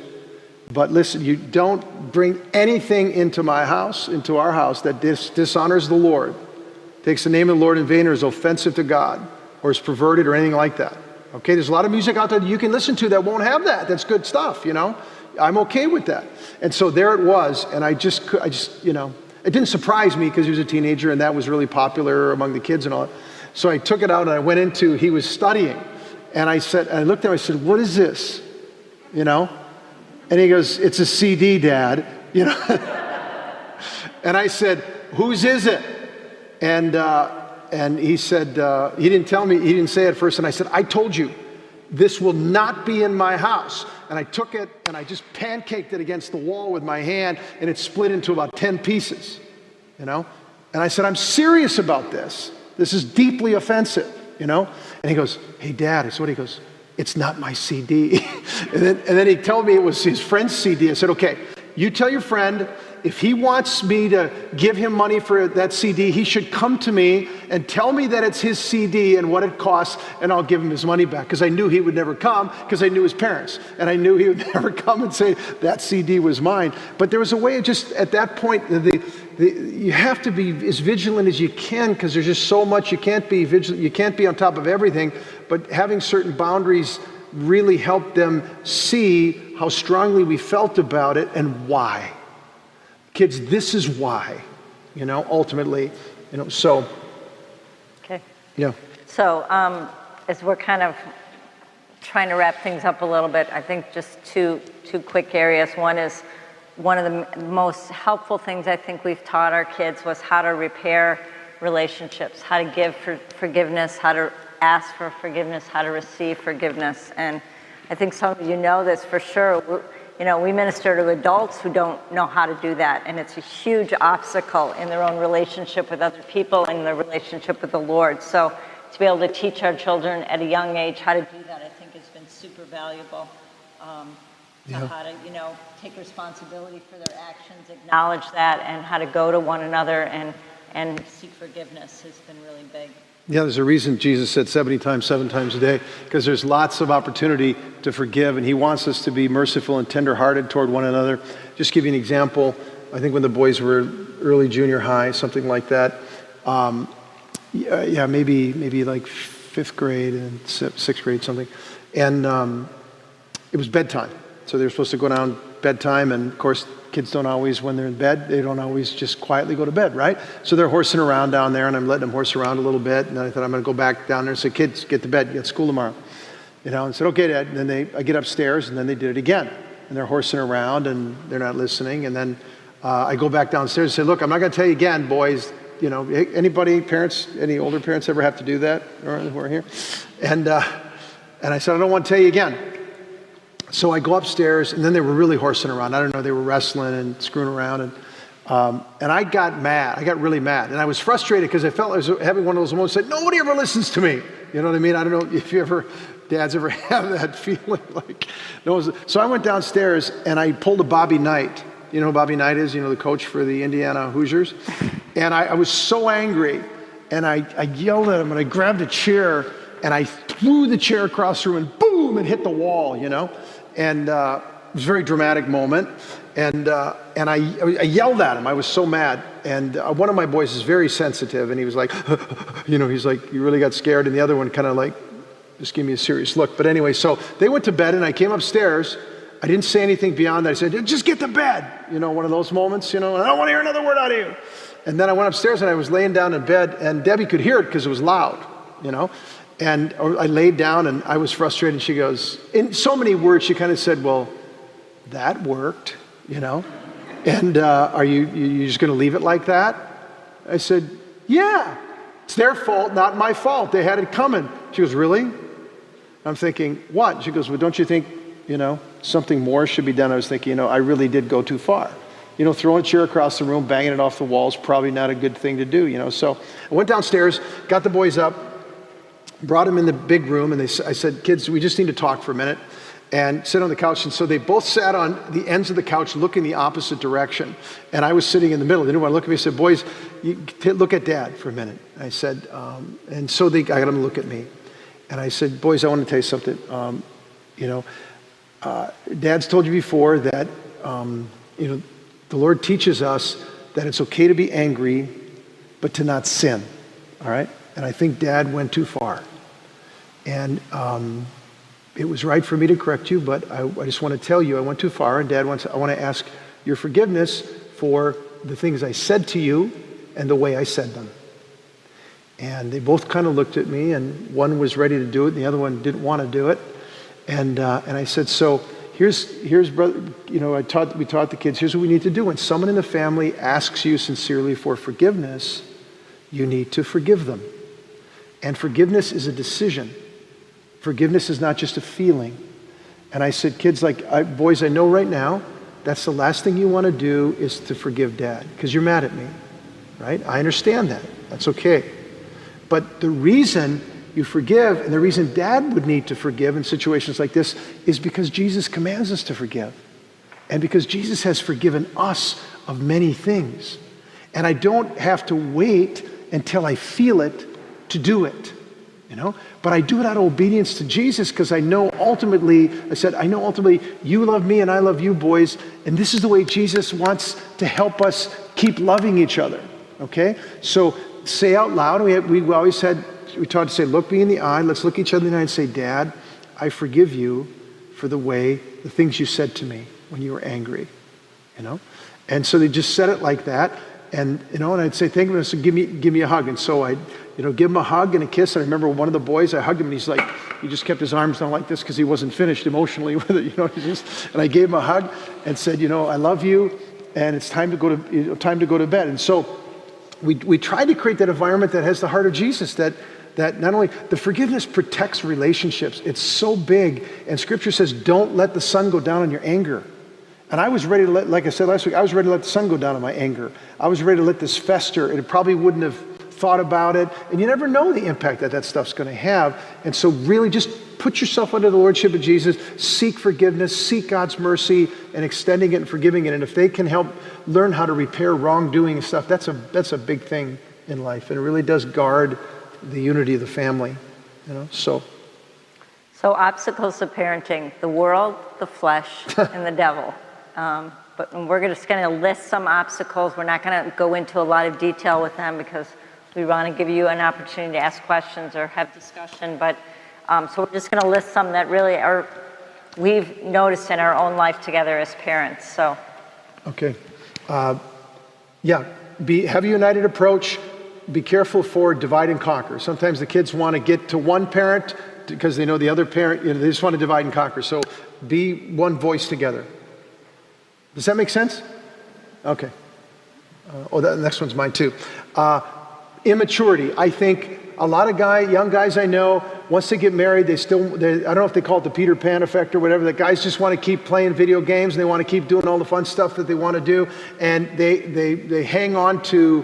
but listen, you don't bring anything into my house, into our house, that dishonors the Lord, takes the name of the Lord in vain, or is offensive to God, or is perverted, or anything like that. Okay, there's a lot of music out there that you can listen to that won't have that. That's good stuff, I'm okay with that. And so there it was, and I just, it didn't surprise me because he was a teenager and that was really popular among the kids and all. So I took it out and I went into, he was studying, and I looked at him, I said, what is this? And he goes, it's a CD, Dad. And I said, whose is it? And he said, he didn't tell me, he didn't say it at first, and I said, I told you, this will not be in my house. And I took it and I just pancaked it against the wall with my hand, and it split into about 10 pieces, And I said, I'm serious about this. This is deeply offensive, And he goes, hey, Dad. I said, what? He goes, it's not my CD. and then he told me it was his friend's CD. I said, okay, you tell your friend, if he wants me to give him money for that CD, he should come to me and tell me that it's his CD and what it costs, and I'll give him his money back. Because I knew he would never come, because I knew his parents. And I knew he would never come and say, that CD was mine. But there was a way of just, at that point, you have to be as vigilant as you can, because there's just so much. You can't be vigilant. You can't be on top of everything. But having certain boundaries really helped them see how strongly we felt about it and why. Kids, this is why, ultimately, so. Okay. Yeah. So as we're kind of trying to wrap things up a little bit, I think just two quick areas. One is, one of the most helpful things I think we've taught our kids was how to repair relationships, how to give forgiveness, how to ask for forgiveness, how to receive forgiveness. And I think some of you know this for sure. We minister to adults who don't know how to do that, and it's a huge obstacle in their own relationship with other people and their relationship with the Lord. So to be able to teach our children at a young age how to do that, I think has been super valuable. How to, take responsibility for their actions, acknowledge that, and how to go to one another and seek forgiveness has been really big. Yeah, there's a reason Jesus said 70 times, 7 times a day, because there's lots of opportunity to forgive, and he wants us to be merciful and tenderhearted toward one another. Just give you an example. I think when the boys were early junior high, something like that, maybe like 5th grade and 6th grade, something, and it was bedtime. So they were supposed to go down bedtime, and of course, kids don't always, when they're in bed, they don't always just quietly go to bed, right? So they're horsing around down there, and I'm letting them horse around a little bit, and then I thought, I'm going to go back down there and say, kids, get to bed, you got school tomorrow. And I said, okay, Dad. And then I get upstairs, and then they did it again. And they're horsing around, and they're not listening. And then I go back downstairs and say, look, I'm not going to tell you again, boys. Anybody, parents, any older parents ever have to do that who are here? And I said, I don't want to tell you again. So I go upstairs, and then they were really horsing around. I don't know, they were wrestling and screwing around. And I got mad. I got really mad. And I was frustrated because I felt I was having one of those moments that nobody ever listens to me. You know what I mean? I don't know if dads ever have that feeling like, no. So I went downstairs, and I pulled a Bobby Knight. You know who Bobby Knight is? The coach for the Indiana Hoosiers. And I was so angry, and I yelled at him, and I grabbed a chair, and I threw the chair across the room, and boom, boom, and hit the wall, and it was a very dramatic moment. And I yelled at him. I was so mad. And one of my boys is very sensitive, and he was like, he's like, you really got scared. And the other one kind of like, just gave me a serious look. But anyway, so they went to bed, and I came upstairs. I didn't say anything beyond that. I said, just get to bed. One of those moments, I don't want to hear another word out of you. And then I went upstairs, and I was laying down in bed, and Debbie could hear it because it was loud, And I laid down, and I was frustrated. And she goes, in so many words, she kind of said, well, that worked, And are you just going to leave it like that? I said, yeah, it's their fault, not my fault. They had it coming. She goes, really? I'm thinking, what? She goes, well, don't you think, something more should be done? I was thinking, I really did go too far. Throwing a chair across the room, banging it off the wall is probably not a good thing to do, So I went downstairs, got the boys up, brought them in the big room, and I said, kids, we just need to talk for a minute and sit on the couch. And so they both sat on the ends of the couch looking the opposite direction. And I was sitting in the middle. They didn't want to look at me. I said, boys, look at Dad for a minute. I said, and so I got them to look at me. And I said, boys, I want to tell you something. Dad's told you before that, the Lord teaches us that it's okay to be angry, but to not sin. All right? And I think Dad went too far. And it was right for me to correct you, but I just want to tell you I went too far, and Dad I want to ask your forgiveness for the things I said to you and the way I said them. And they both kind of looked at me, and one was ready to do it, and the other one didn't want to do it. And I said, so here's brother, we taught the kids, here's what we need to do. When someone in the family asks you sincerely for forgiveness, you need to forgive them. And forgiveness is a decision. Forgiveness is not just a feeling. And I said, kids, boys, I know right now, that's the last thing you want to do is to forgive Dad, because you're mad at me, right? I understand that. That's okay. But the reason you forgive, and the reason Dad would need to forgive in situations like this, is because Jesus commands us to forgive. And because Jesus has forgiven us of many things. And I don't have to wait until I feel it to do it. But I do it out of obedience to Jesus, because I know ultimately you love me and I love you, boys, and this is the way Jesus wants to help us keep loving each other, okay? So say out loud, we taught to say, look me in the eye, let's look each other in the eye and say, Dad, I forgive you for the things you said to me when you were angry, And so they just said it like that, and and I'd say, thank you, so give me a hug. And so I'd give him a hug and a kiss. And I remember one of the boys, I hugged him, and he just kept his arms down like this because he wasn't finished emotionally with it, and I gave him a hug and said, I love you, and it's time to go to bed. And so we try to create that environment that has the heart of Jesus, that not only the forgiveness protects relationships. It's so big, and Scripture says, don't let the sun go down on your anger. And I was ready to like I said last week, I was ready to let the sun go down on my anger. I was ready to let this fester, and it probably wouldn't have thought about it. And you never know the impact that stuff's going to have. And so really just put yourself under the lordship of Jesus, seek forgiveness, seek God's mercy, and extending it and forgiving it. And if they can help learn how to repair wrongdoing and stuff, that's a big thing in life. And it really does guard the unity of the family, So obstacles to parenting: the world, the flesh, and the devil. But we're just going to list some obstacles. We're not going to go into a lot of detail with them because we want to give you an opportunity to ask questions or have discussion. But so we're just going to list some that really we've noticed in our own life together as parents. So. Okay. Have a united approach. Be careful for divide and conquer. Sometimes the kids want to get to one parent because they know the other parent, they just want to divide and conquer. So be one voice together. Does that make sense? Okay. The next one's mine too. Immaturity. I think a lot of young guys I know, once they get married, I don't know if they call it the Peter Pan effect or whatever, that guys just want to keep playing video games, and they want to keep doing all the fun stuff that they want to do, and they hang on to,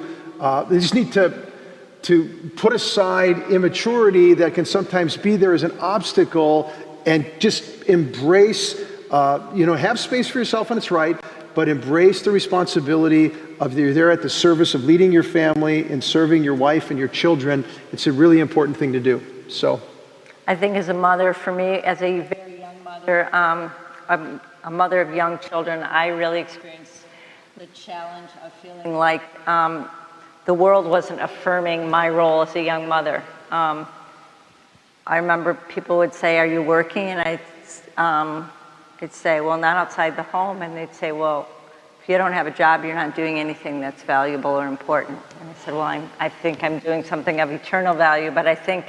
they just need to put aside immaturity that can sometimes be there as an obstacle, and just embrace, have space for yourself when it's right, but embrace the responsibility of you're there at the service of leading your family and serving your wife and your children. It's a really important thing to do. So, I think as a mother, for me, as a very young mother, a mother of young children, I really experienced the challenge of feeling like the world wasn't affirming my role as a young mother. I remember people would say, "Are you working?" And I'd say, "Well, not outside the home." And they'd say, "Well, if you don't have a job, you're not doing anything that's valuable or important." And I said, "Well, I think I'm doing something of eternal value, but I think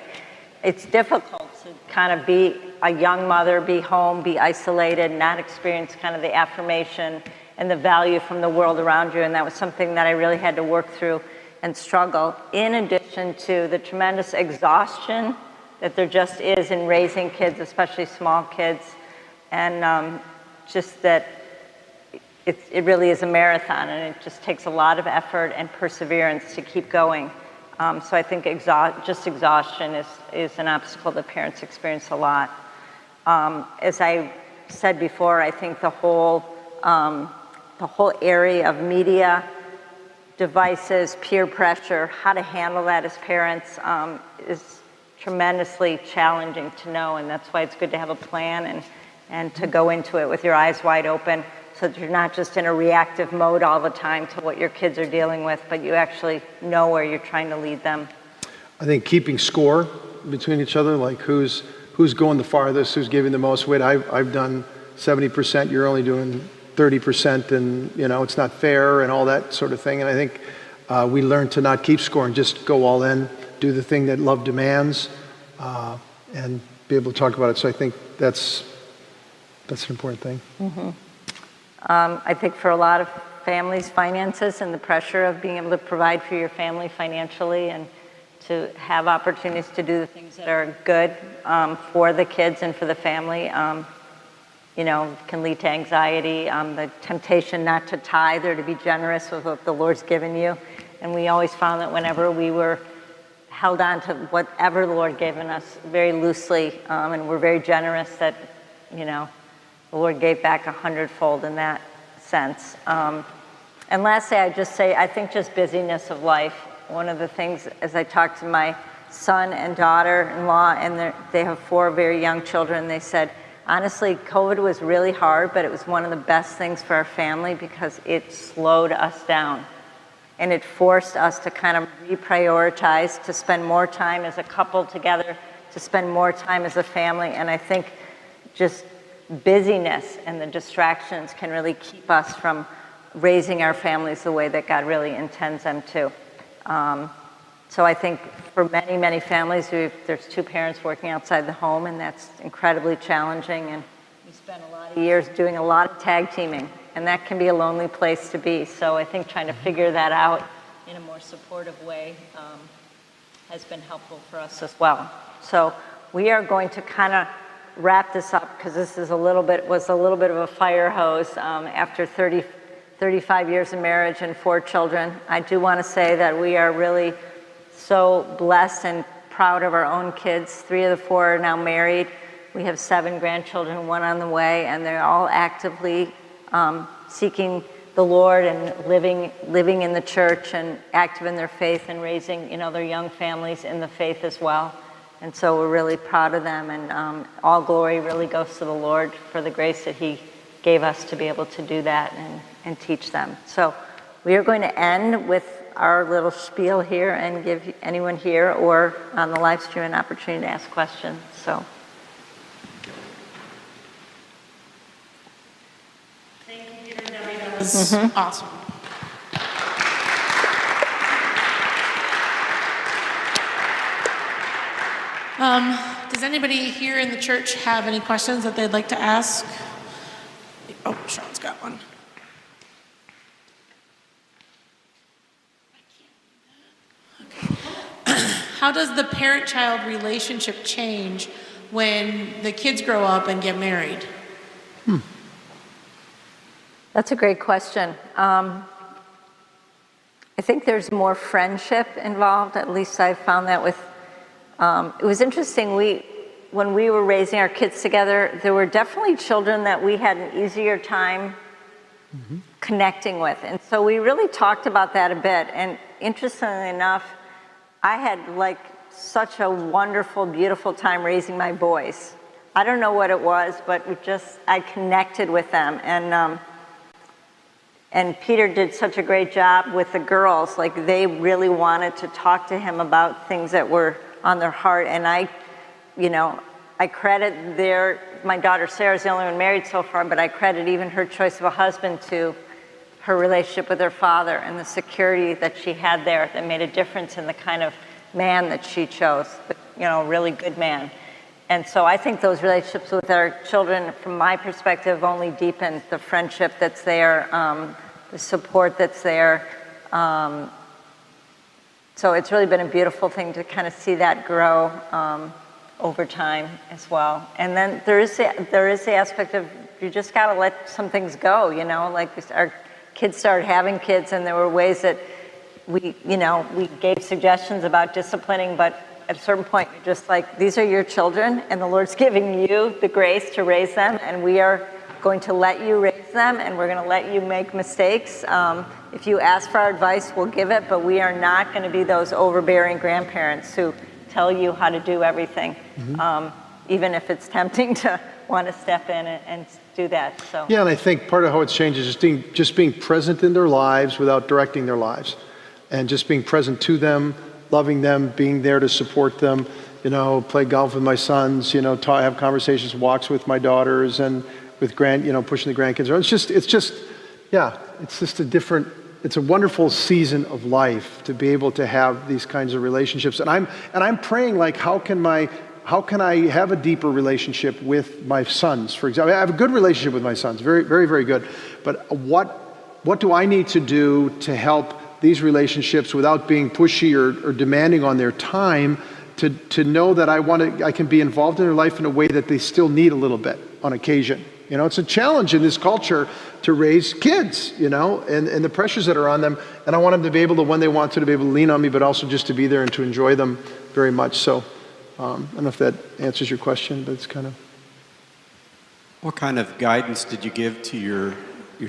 it's difficult to kind of be a young mother, be home, be isolated, not experience kind of the affirmation and the value from the world around you." And that was something that I really had to work through and struggle, in addition to the tremendous exhaustion that there just is in raising kids, especially small kids, and just that it really is a marathon, and it just takes a lot of effort and perseverance to keep going. So I think just exhaustion is an obstacle that parents experience a lot. As I said before, I think the whole area of media, devices, peer pressure, how to handle that as parents is tremendously challenging to know, and that's why it's good to have a plan and to go into it with your eyes wide open, so that you're not just in a reactive mode all the time to what your kids are dealing with, but you actually know where you're trying to lead them. I think keeping score between each other, like who's going the farthest, who's giving the most weight. I've done 70%, you're only doing 30%, and it's not fair and all that sort of thing. And I think we learn to not keep score and just go all in, do the thing that love demands, and be able to talk about it. So I think that's an important thing. Mm-hmm. I think for a lot of families, finances and the pressure of being able to provide for your family financially and to have opportunities to do the things that are good for the kids and for the family, can lead to anxiety, the temptation not to tithe or to be generous with what the Lord's given you. And we always found that whenever we were held on to whatever the Lord given us very loosely, and we're very generous, that, the Lord gave back 100-fold in that sense. And lastly, I just say, I think just busyness of life. One of the things, as I talked to my son and daughter-in-law, and they have 4 very young children, they said, honestly, COVID was really hard, but it was one of the best things for our family because it slowed us down. And it forced us to kind of reprioritize, to spend more time as a couple together, to spend more time as a family. And I think just busyness and the distractions can really keep us from raising our families the way that God really intends them to. So I think for many, many families, there's 2 parents working outside the home, and that's incredibly challenging. And we spend a lot of years doing a lot of tag teaming, and that can be a lonely place to be. So I think trying to figure that out in a more supportive way has been helpful for us as well. So we are going to kind of wrap this up, because this is was a little bit of a fire hose after 35 years of marriage and 4 children. I do want to say that we are really so blessed and proud of our own kids. 3 of the 4 are now married. We have 7 grandchildren, 1 on the way, and they're all actively seeking the Lord and living in the church and active in their faith and raising, their young families in the faith as well. And so we're really proud of them, and all glory really goes to the Lord for the grace that He gave us to be able to do that and teach them. So we are going to end with our little spiel here and give anyone here or on the live stream an opportunity to ask questions. So. Thank you, Peter and Debbie. That was awesome. Does anybody here in the church have any questions that they'd like to ask? Oh, Sean's got one. How does the parent-child relationship change when the kids grow up and get married? That's a great question. I think there's more friendship involved. At least I found that with. It was interesting. When we were raising our kids together, there were definitely children that we had an easier time connecting with, and so we really talked about that a bit. And interestingly enough, I had such a wonderful, beautiful time raising my boys. I don't know what it was, but I connected with them. And Peter did such a great job with the girls. Like, they really wanted to talk to him about things that were on their heart. And I credit my daughter Sarah's the only one married so far, but I credit even her choice of a husband to her relationship with her father and the security that she had there that made a difference in the kind of man that she chose, a really good man. And so I think those relationships with our children, from my perspective, only deepen the friendship that's there, the support that's there. So it's really been a beautiful thing to kind of see that grow over time as well. And then there is the aspect of you just got to let some things go, like our kids started having kids, and there were ways that we gave suggestions about disciplining, but at a certain point, you're just like, these are your children, and the Lord's giving you the grace to raise them, and we are going to let you raise them, and we're going to let you make mistakes. If you ask for our advice, we'll give it, but we are not going to be those overbearing grandparents who tell you how to do everything, even if it's tempting to want to step in and do that. So yeah, and I think part of how it's changed is just being present in their lives without directing their lives, and just being present to them, loving them, being there to support them, play golf with my sons, have conversations, walks with my daughters, and with pushing the grandkids around. It's a wonderful season of life to be able to have these kinds of relationships. And I'm praying, like, how can I have a deeper relationship with my sons, for example? I have a good relationship with my sons, very, very, very good. But what do I need to do to help these relationships without being pushy or demanding on their time, to know that I can be involved in their life in a way that they still need a little bit on occasion. It's a challenge in this culture to raise kids, and the pressures that are on them. And I want them to be able to, when they want to be able to lean on me, but also just to be there and to enjoy them very much. So I don't know if that answers your question, but it's kind of. What kind of guidance did you give to your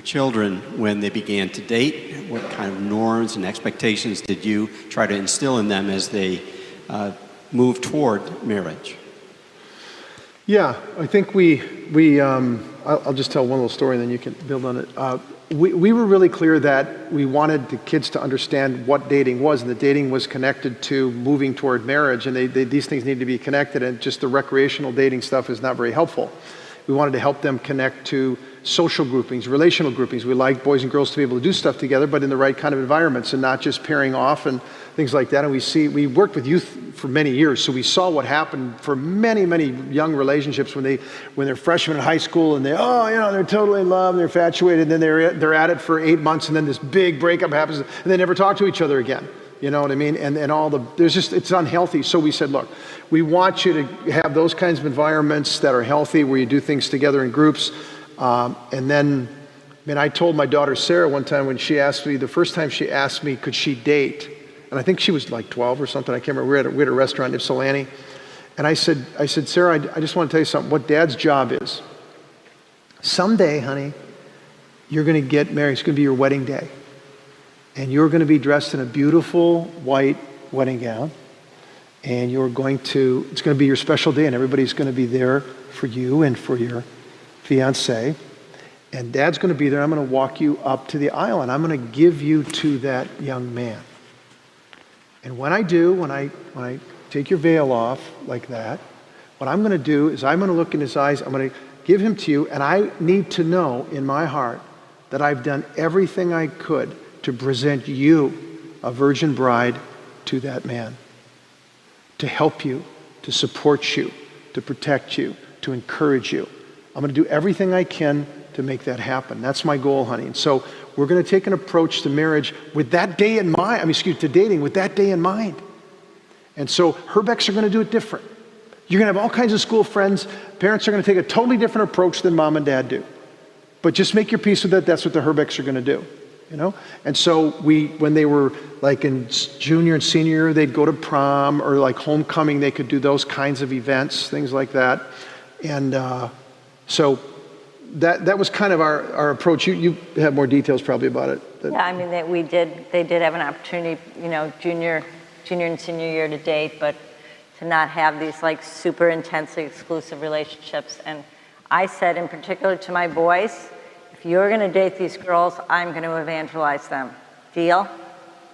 children when they began to date? What kind of norms and expectations did you try to instill in them as they move toward marriage? Yeah, I think I'll just tell one little story and then you can build on it. We were really clear that we wanted the kids to understand what dating was, and that dating was connected to moving toward marriage, and these things need to be connected, and just the recreational dating stuff is not very helpful. We wanted to help them connect to social groupings, relational groupings. We like boys and girls to be able to do stuff together, but in the right kind of environments and not just pairing off and things like that. And we worked with youth for many years, so we saw what happened for many, many young relationships when they're freshmen in high school and they're totally in love and they're infatuated, and then they're at it for 8 months, and then this big breakup happens and they never talk to each other again. You know what I mean? And it's unhealthy. So we said, look, we want you to have those kinds of environments that are healthy, where you do things together in groups. And then, I told my daughter Sarah one time when the first time she asked me, could she date? And I think she was like 12 or something. I can't remember. We had a restaurant in Ypsilanti. And I said, Sarah, I just want to tell you something. What Dad's job is, someday, honey, you're going to get married. It's going to be your wedding day. And you're going to be dressed in a beautiful white wedding gown. And it's going to be your special day, and everybody's going to be there for you and for your fiance. And Dad's going to be there. I'm going to walk you up to the aisle, and I'm going to give you to that young man. And when I do, when I take your veil off like that, what I'm going to do is I'm going to look in his eyes. I'm going to give him to you, and I need to know in my heart that I've done everything I could to present you, a virgin bride, to that man, to help you, to support you, to protect you, to encourage you. I'm going to do everything I can to make that happen. That's my goal, honey. And so we're going to take an approach to marriage with that day in mind, to dating with that day in mind. And so Herbecks are going to do it different. You're going to have all kinds of school friends. Parents are going to take a totally different approach than mom and dad do. But just make your peace with that. That's what the Herbecks are going to do. And so when they were like in junior and senior year, they'd go to prom, or like homecoming, they could do those kinds of events, things like that. And so that was kind of our approach. You have more details probably about it. Yeah, they did have an opportunity, junior and senior year to date, but to not have these like super intensely exclusive relationships. And I said in particular to my boys, if you're going to date these girls, I'm going to evangelize them. Deal?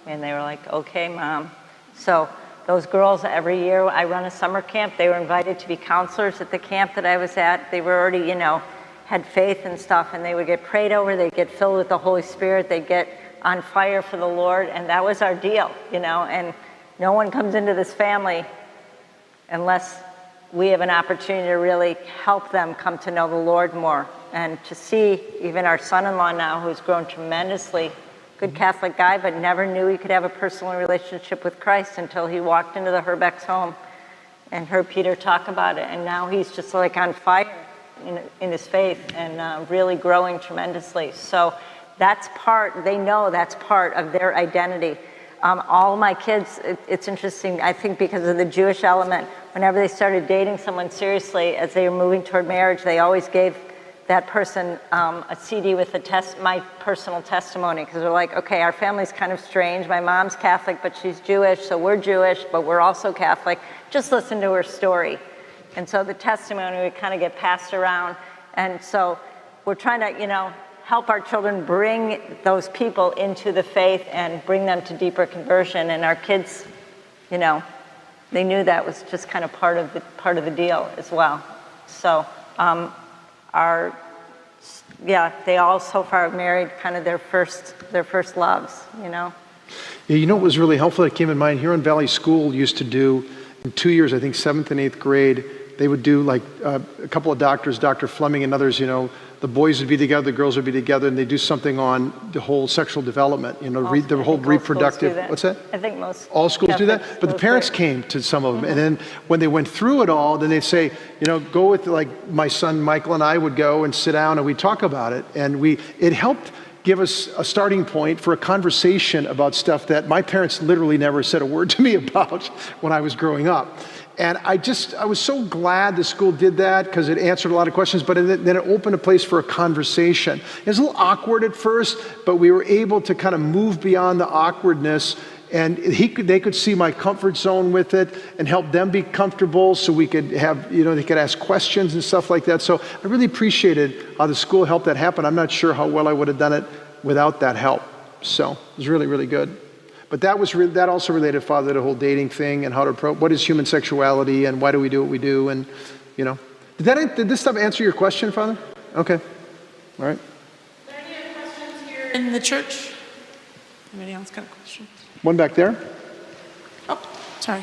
And they were like, okay, Mom. So those girls, every year I run a summer camp, they were invited to be counselors at the camp that I was at. They were already, you know, had faith and stuff, and they would get prayed over, they'd get filled with the Holy Spirit, they'd get on fire for the Lord, and that was our deal, you know. And no one comes into this family unless we have an opportunity to really help them come to know the Lord more. And to see even our son-in-law now, who's grown tremendously, good Catholic guy, but never knew he could have a personal relationship with Christ until he walked into the Herbeck's home and heard Peter talk about it. And now he's just like on fire in his faith and really growing tremendously. So that's part, they know that's part of their identity. All my kids, it's interesting, I think because of the Jewish element, whenever they started dating someone seriously, as they were moving toward marriage, they always gave that person a CD with my personal testimony, because they're like, okay, our family's kind of strange. My mom's Catholic, but she's Jewish, so we're Jewish, but we're also Catholic. Just listen to her story. And so the testimony would kind of get passed around. And so we're trying to, you know, help our children bring those people into the faith and bring them to deeper conversion. And our kids, you know, they knew that was just kind of part of the deal as well. So they all so far have married kind of their first loves, you know. Yeah, you know what was really helpful that came in mind? Huron Valley School used to do, in 2 years, I think 7th and 8th grade, they would do like a couple of doctors, Dr. Fleming and others, you know, the boys would be together, the girls would be together, and they do something on the whole sexual development, you know, the whole reproductive. What's that? I think most all schools do that, but the schools parents do. came to some of them, and then when they went through it all, then they'd say, you know, go with, like my son Michael and I would go and sit down and we'd talk about it, and it helped give us a starting point for a conversation about stuff that my parents literally never said a word to me about when I was growing up. And I was so glad the school did that, because it answered a lot of questions, but then it opened a place for a conversation. It was a little awkward at first, but we were able to kind of move beyond the awkwardness, and they could see my comfort zone with it and help them be comfortable, so we could have, you know, they could ask questions and stuff like that. So I really appreciated how the school helped that happen. I'm not sure how well I would have done it without that help. So it was really, really good. But that also related, Father, to the whole dating thing and how to approach what is human sexuality and why do we do what we do, and, you know. Did this stuff answer your question, Father? Okay. All right. Are there any other questions here in the church? Anybody else got a question? One back there. Oh, sorry.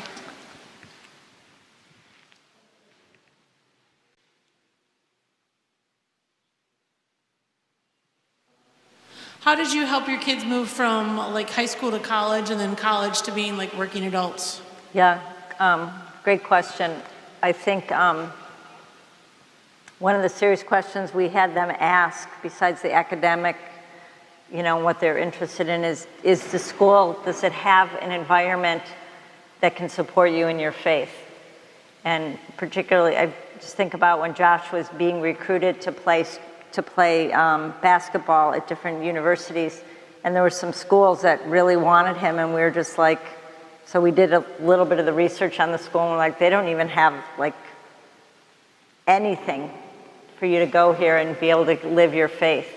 How did you help your kids move from like high school to college and then college to being like working adults? Yeah, great question. I think one of the serious questions we had them ask, besides the academic, you know, what they're interested in, is the school, does it have an environment that can support you in your faith? And particularly, I just think about when Josh was being recruited to play basketball at different universities, and there were some schools that really wanted him, and we were just like, so we did a little bit of the research on the school, and we're like, they don't even have like anything for you to go here and be able to live your faith.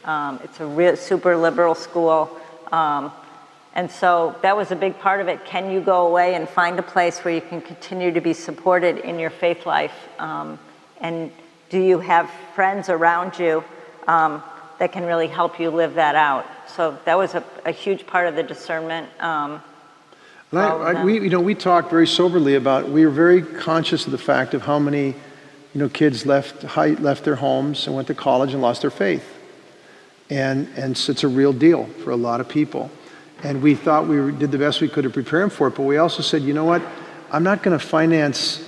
It's a real super liberal school, and so that was a big part of it. Can you go away and find a place where you can continue to be supported in your faith life, and do you have friends around you that can really help you live that out? So that was a huge part of the discernment. We talked very soberly about, we were very conscious of the fact of how many, you know, kids left their homes and went to college and lost their faith. And so it's a real deal for a lot of people. And we thought we did the best we could to prepare them for it, but we also said, you know what, I'm not going to finance,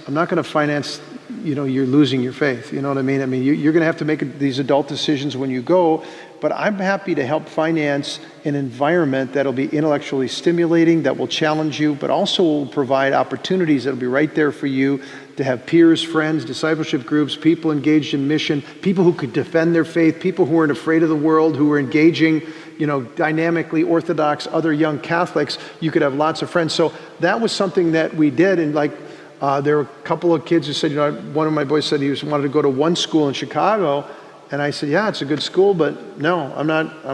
you know, you're losing your faith. You know what I mean? I mean, you're going to have to make these adult decisions when you go, but I'm happy to help finance an environment that'll be intellectually stimulating, that will challenge you, but also will provide opportunities that'll be right there for you to have peers, friends, discipleship groups, people engaged in mission, people who could defend their faith, people who aren't afraid of the world, who are engaging, you know, dynamically Orthodox, other young Catholics. You could have lots of friends. So that was something that we did, and like, there were a couple of kids who said, one of my boys said he wanted to go to one school in Chicago. And I said, yeah, it's a good school, but no, I'm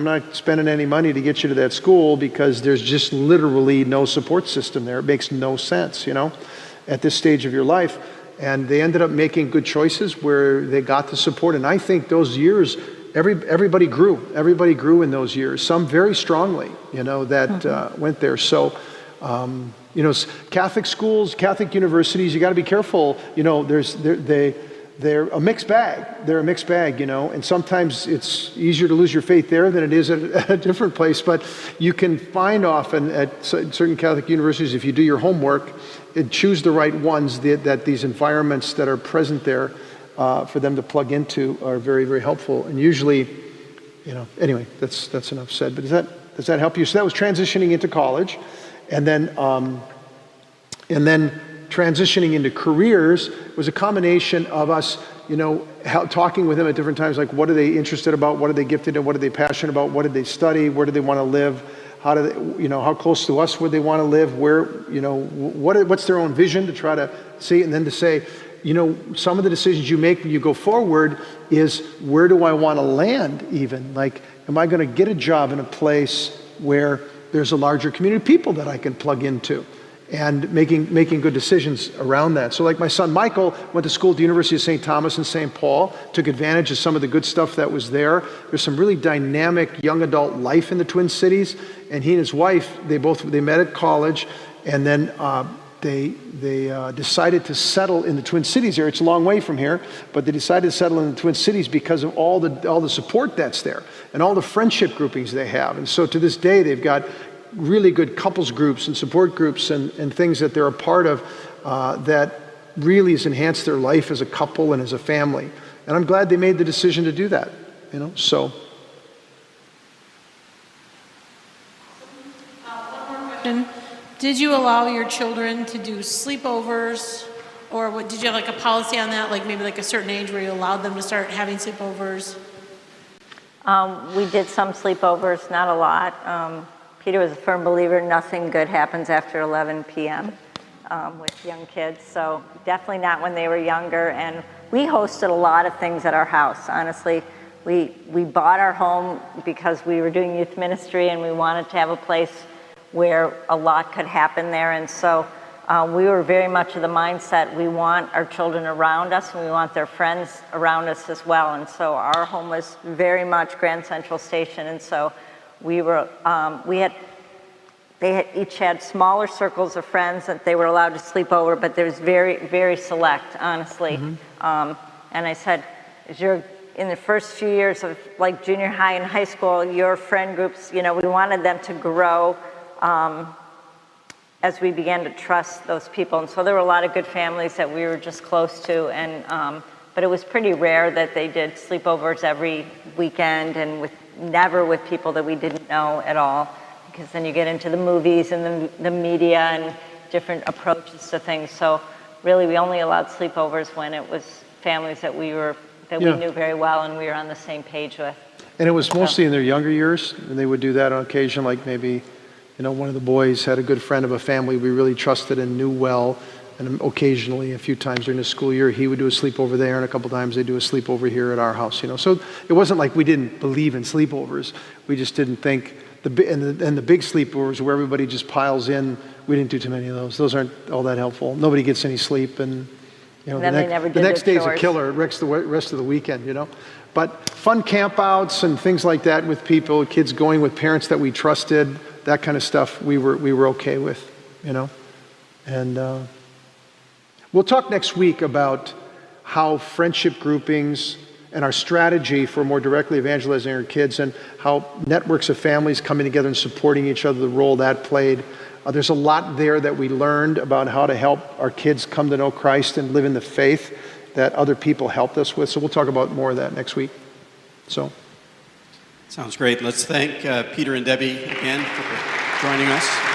not spending any money to get you to that school because there's just literally no support system there. It makes no sense, at this stage of your life. And they ended up making good choices where they got the support. And I think those years, everybody grew. Everybody grew in those years. Some very strongly, that went there. So, Catholic schools, Catholic universities, you got to be careful. They're a mixed bag. They're a mixed bag, and sometimes it's easier to lose your faith there than it is at a different place. But you can find often at certain Catholic universities, if you do your homework and choose the right ones, that these environments that are present there for them to plug into are very, very helpful. And usually, anyway, that's enough said. But does that help you? So that was transitioning into college, and then transitioning into careers was a combination of us, talking with them at different times, like what are they interested about, what are they gifted in, what are they passionate about, what did they study, where do they want to live, how do they, how close to us would they want to live, where, what's their own vision to try to see, and then to say, some of the decisions you make when you go forward is where do I want to land even? Like, am I going to get a job in a place where there's a larger community of people that I can plug into? And making good decisions around that. So like my son Michael went to school at the University of St. Thomas and St. Paul, took advantage of some of the good stuff that was there. There's some really dynamic young adult life in the Twin Cities. And he and his wife, they met at college, and then they decided to settle in the Twin Cities area. It's a long way from here, but they decided to settle in the Twin Cities because of all the support that's there and all the friendship groupings they have. And so to this day, they've got really good couples groups and support groups and things that they're a part of that really has enhanced their life as a couple and as a family. And I'm glad they made the decision to do that, so. One more question. Did you allow your children to do sleepovers, or did you have like a policy on that, like maybe like a certain age where you allowed them to start having sleepovers? We did some sleepovers, not a lot. Peter was a firm believer nothing good happens after 11 p.m. With young kids, so definitely not when they were younger. And we hosted a lot of things at our house, honestly. We bought our home because we were doing youth ministry and we wanted to have a place where a lot could happen there. And so we were very much of the mindset, we want our children around us and we want their friends around us as well. And so our home was very much Grand Central Station, and so they each had smaller circles of friends that they were allowed to sleep over, but there was very, very select, honestly. And I said, in the first few years of like junior high and high school, your friend groups, we wanted them to grow as we began to trust those people. And so there were a lot of good families that we were just close to, and but it was pretty rare that they did sleepovers every weekend and never with people that we didn't know at all, because then you get into the movies and the media and different approaches to things. So really we only allowed sleepovers when it was families that we knew very well and we were on the same page with. And it was mostly in their younger years, and they would do that on occasion, like maybe, one of the boys had a good friend of a family we really trusted and knew well, and occasionally, a few times during the school year, he would do a sleepover there, and a couple times they'd do a sleepover here at our house, So it wasn't like we didn't believe in sleepovers. We just didn't think, the big sleepovers where everybody just piles in, we didn't do too many of those. Those aren't all that helpful. Nobody gets any sleep, and the next day's a killer. It wrecks the rest of the weekend, But fun campouts and things like that with people, kids going with parents that we trusted, that kind of stuff we were okay with, And we'll talk next week about how friendship groupings and our strategy for more directly evangelizing our kids, and how networks of families coming together and supporting each other, the role that played. There's a lot there that we learned about how to help our kids come to know Christ and live in the faith that other people helped us with. So we'll talk about more of that next week. So. Sounds great. Let's thank Peter and Debbie again for joining us.